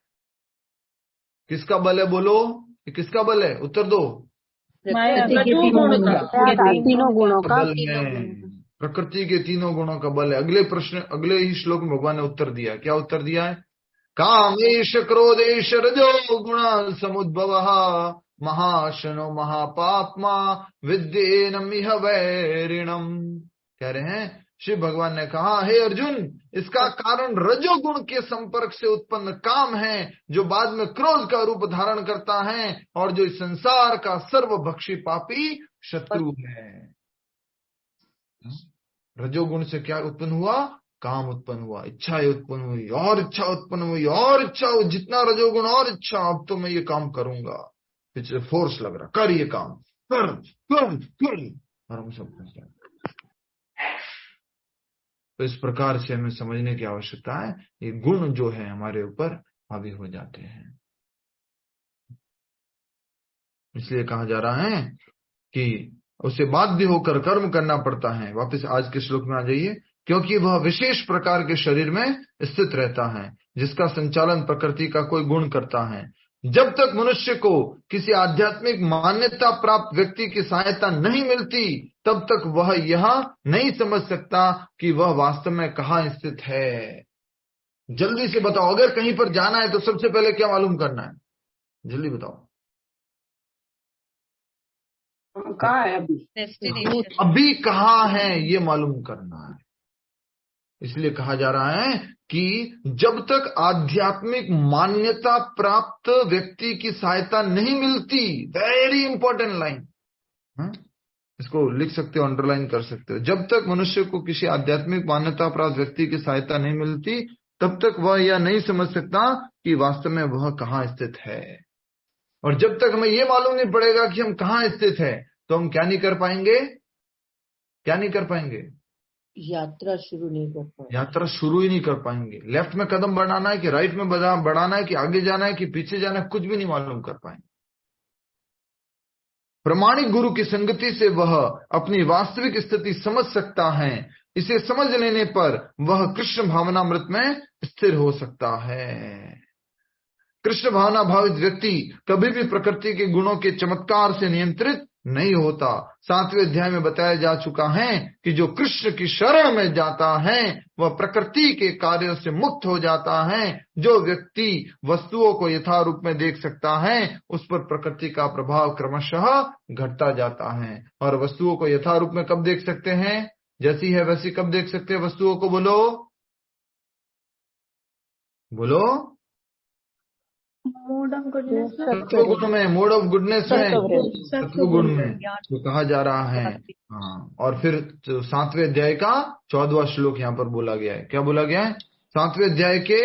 किसका बल है बोलो, ये किसका बल है? उत्तर दो। तीनों गुणों का प्रकृति के तीनों गुणों का बल है। अगले प्रश्न, अगले ही श्लोक में भगवान ने उत्तर दिया। क्या उत्तर दिया है? कामेश क्रोधेश रजो गुण समुद्भवः महाशनो महापाप्मा विद्येनमिह वैरिणम। कह रहे हैं, शिव भगवान ने कहा, हे अर्जुन, इसका कारण रजोगुण के संपर्क से उत्पन्न काम है, जो बाद में क्रोध का रूप धारण करता है, और जो इस संसार का सर्वभक्षी पापी शत्रु है। रजोगुण से क्या उत्पन्न हुआ? काम उत्पन्न हुआ, इच्छाएं उत्पन्न हुई, और इच्छा उत्पन्न हुई, और इच्छा, जितना रजोगुण और इच्छा, अब तो मैं ये काम करूंगा, पीछे फोर्स लग रहा, कर ये काम, कर कर कर, और हम सब कर। तो इस प्रकार से हमें समझने की आवश्यकता है, ये गुण जो है हमारे ऊपर हावी हो जाते हैं। इसलिए कहा जा रहा है कि उसे बाध्य होकर कर्म करना पड़ता है। वापस आज के श्लोक में आ जाइए, क्योंकि वह विशेष प्रकार के शरीर में स्थित रहता है, जिसका संचालन प्रकृति का कोई गुण करता है। जब तक मनुष्य को किसी आध्यात्मिक मान्यता प्राप्त व्यक्ति की सहायता नहीं मिलती, तब तक वह यह नहीं समझ सकता कि वह वास्तव में कहाँ स्थित है। जल्दी से बताओ, अगर कहीं पर जाना है तो सबसे पहले क्या मालूम करना है? जल्दी बताओ, कहाँ है अभी कहाँ है ये मालूम करना है। इसलिए कहा जा रहा है कि जब तक आध्यात्मिक मान्यता प्राप्त व्यक्ति की सहायता नहीं मिलती, वेरी इंपॉर्टेंट लाइन, इसको लिख सकते हो, अंडरलाइन कर सकते हो। जब तक मनुष्य को किसी आध्यात्मिक मान्यता प्राप्त व्यक्ति की सहायता नहीं मिलती, तब तक वह यह नहीं समझ सकता कि वास्तव में वह कहाँ स्थित है। और जब तक हमें यह मालूम नहीं पड़ेगा कि हम कहाँ स्थित है, तो हम क्या नहीं कर पाएंगे, क्या नहीं कर पाएंगे, यात्रा शुरू नहीं कर पाएंगे, यात्रा शुरू ही नहीं कर पाएंगे। लेफ्ट में कदम बढ़ाना है कि राइट में बढ़ाना है, कि आगे जाना है कि पीछे जाना है, कुछ भी नहीं मालूम कर पाएंगे। प्रामाणिक गुरु की संगति से वह अपनी वास्तविक स्थिति समझ सकता है। इसे समझ लेने पर वह कृष्ण भावनामृत में स्थिर हो सकता है। कृष्ण भावना भावित व्यक्ति कभी भी प्रकृति के गुणों के चमत्कार से नियंत्रित नहीं होता। 7वें अध्याय में बताया जा चुका है कि जो कृष्ण की शरण में जाता है वह प्रकृति के कार्यों से मुक्त हो जाता है। जो व्यक्ति वस्तुओं को यथारूप में देख सकता है, उस पर प्रकृति का प्रभाव क्रमशः घटता जाता है। और वस्तुओं को यथारूप में कब देख सकते हैं? जैसी है वैसी कब देख सकते हैं वस्तुओं को? बोलो बोलो। मोड ऑफ गुडनेस में, सत्व गुण में, मोड ऑफ गुडनेस में, सत्व गुण में जो कहा जा रहा है। हाँ, और फिर 7वें अध्याय का 14वां श्लोक यहाँ पर बोला गया है। क्या बोला गया है? 7वें अध्याय के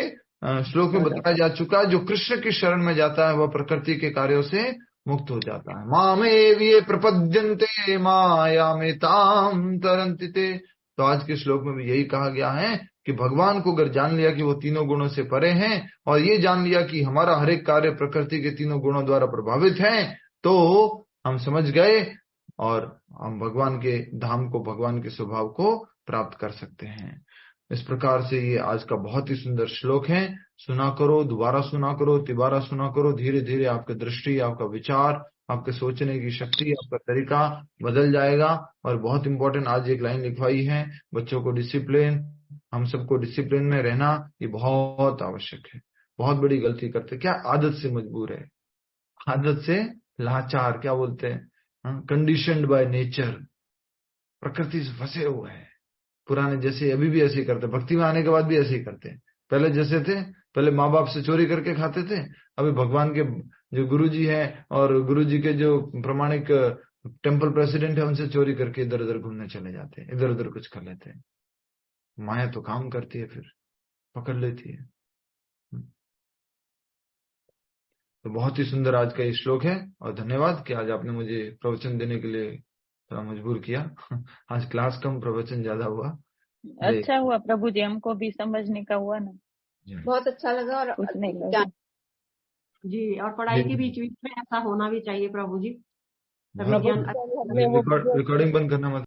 श्लोक में बताया जा चुका है, जो कृष्ण की शरण में जाता है वह प्रकृति के कार्यों से मुक्त हो जाता है। मामेव ये प्रपद्यन्ते मायामेतां तरन्ति ते। तो आज के श्लोक में भी यही कहा गया है कि भगवान को अगर जान लिया कि वो तीनों गुणों से परे हैं, और ये जान लिया कि हमारा हर एक कार्य प्रकृति के तीनों गुणों द्वारा प्रभावित है, तो हम समझ गए और हम भगवान के धाम को, भगवान के स्वभाव को प्राप्त कर सकते हैं। इस प्रकार से ये आज का बहुत ही सुंदर श्लोक है। सुना करो, दोबारा सुना करो, तिबारा सुना करो। धीरे धीरे आपकी दृष्टि, आपका विचार, आपके सोचने की शक्ति, आपका तरीका बदल जाएगा। और बहुत इंपॉर्टेंट आज एक लाइन लिखवाई है, बच्चों को डिसिप्लिन, हम सबको डिसिप्लिन में रहना ये बहुत आवश्यक है। बहुत बड़ी गलती करते क्या? आदत से मजबूर है, आदत से लाचार, क्या बोलते हैं, कंडीशनड बाय नेचर, प्रकृति से फंसे हुए हैं। पुराने जैसे अभी भी ऐसे ही करते, भक्ति में आने के बाद भी ऐसे ही करते हैं। पहले जैसे थे, पहले माँ बाप से चोरी करके खाते थे, अभी भगवान के जो गुरुजी हैं और गुरुजी के जो प्रमाणिक टेम्पल प्रेसिडेंट है उनसे चोरी करके इधर उधर घूमने चले जाते हैं, इधर उधर कुछ कर लेते हैं। माया तो काम करती है, फिर पकड़ लेती है। तो बहुत ही सुंदर आज का ये श्लोक है। और धन्यवाद कि आज आपने मुझे प्रवचन देने के लिए थोड़ा मजबूर किया। आज क्लास कम, प्रवचन ज्यादा हुआ। अच्छा हुआ प्रभु जी, हमको भी समझने का हुआ ना, बहुत अच्छा लगा। और कुछ नहीं लगा जी। और पढ़ाई के बीच बीच में ऐसा होना भी चाहिए प्रभु जी। रिकॉर्डिंग बंद करना मत।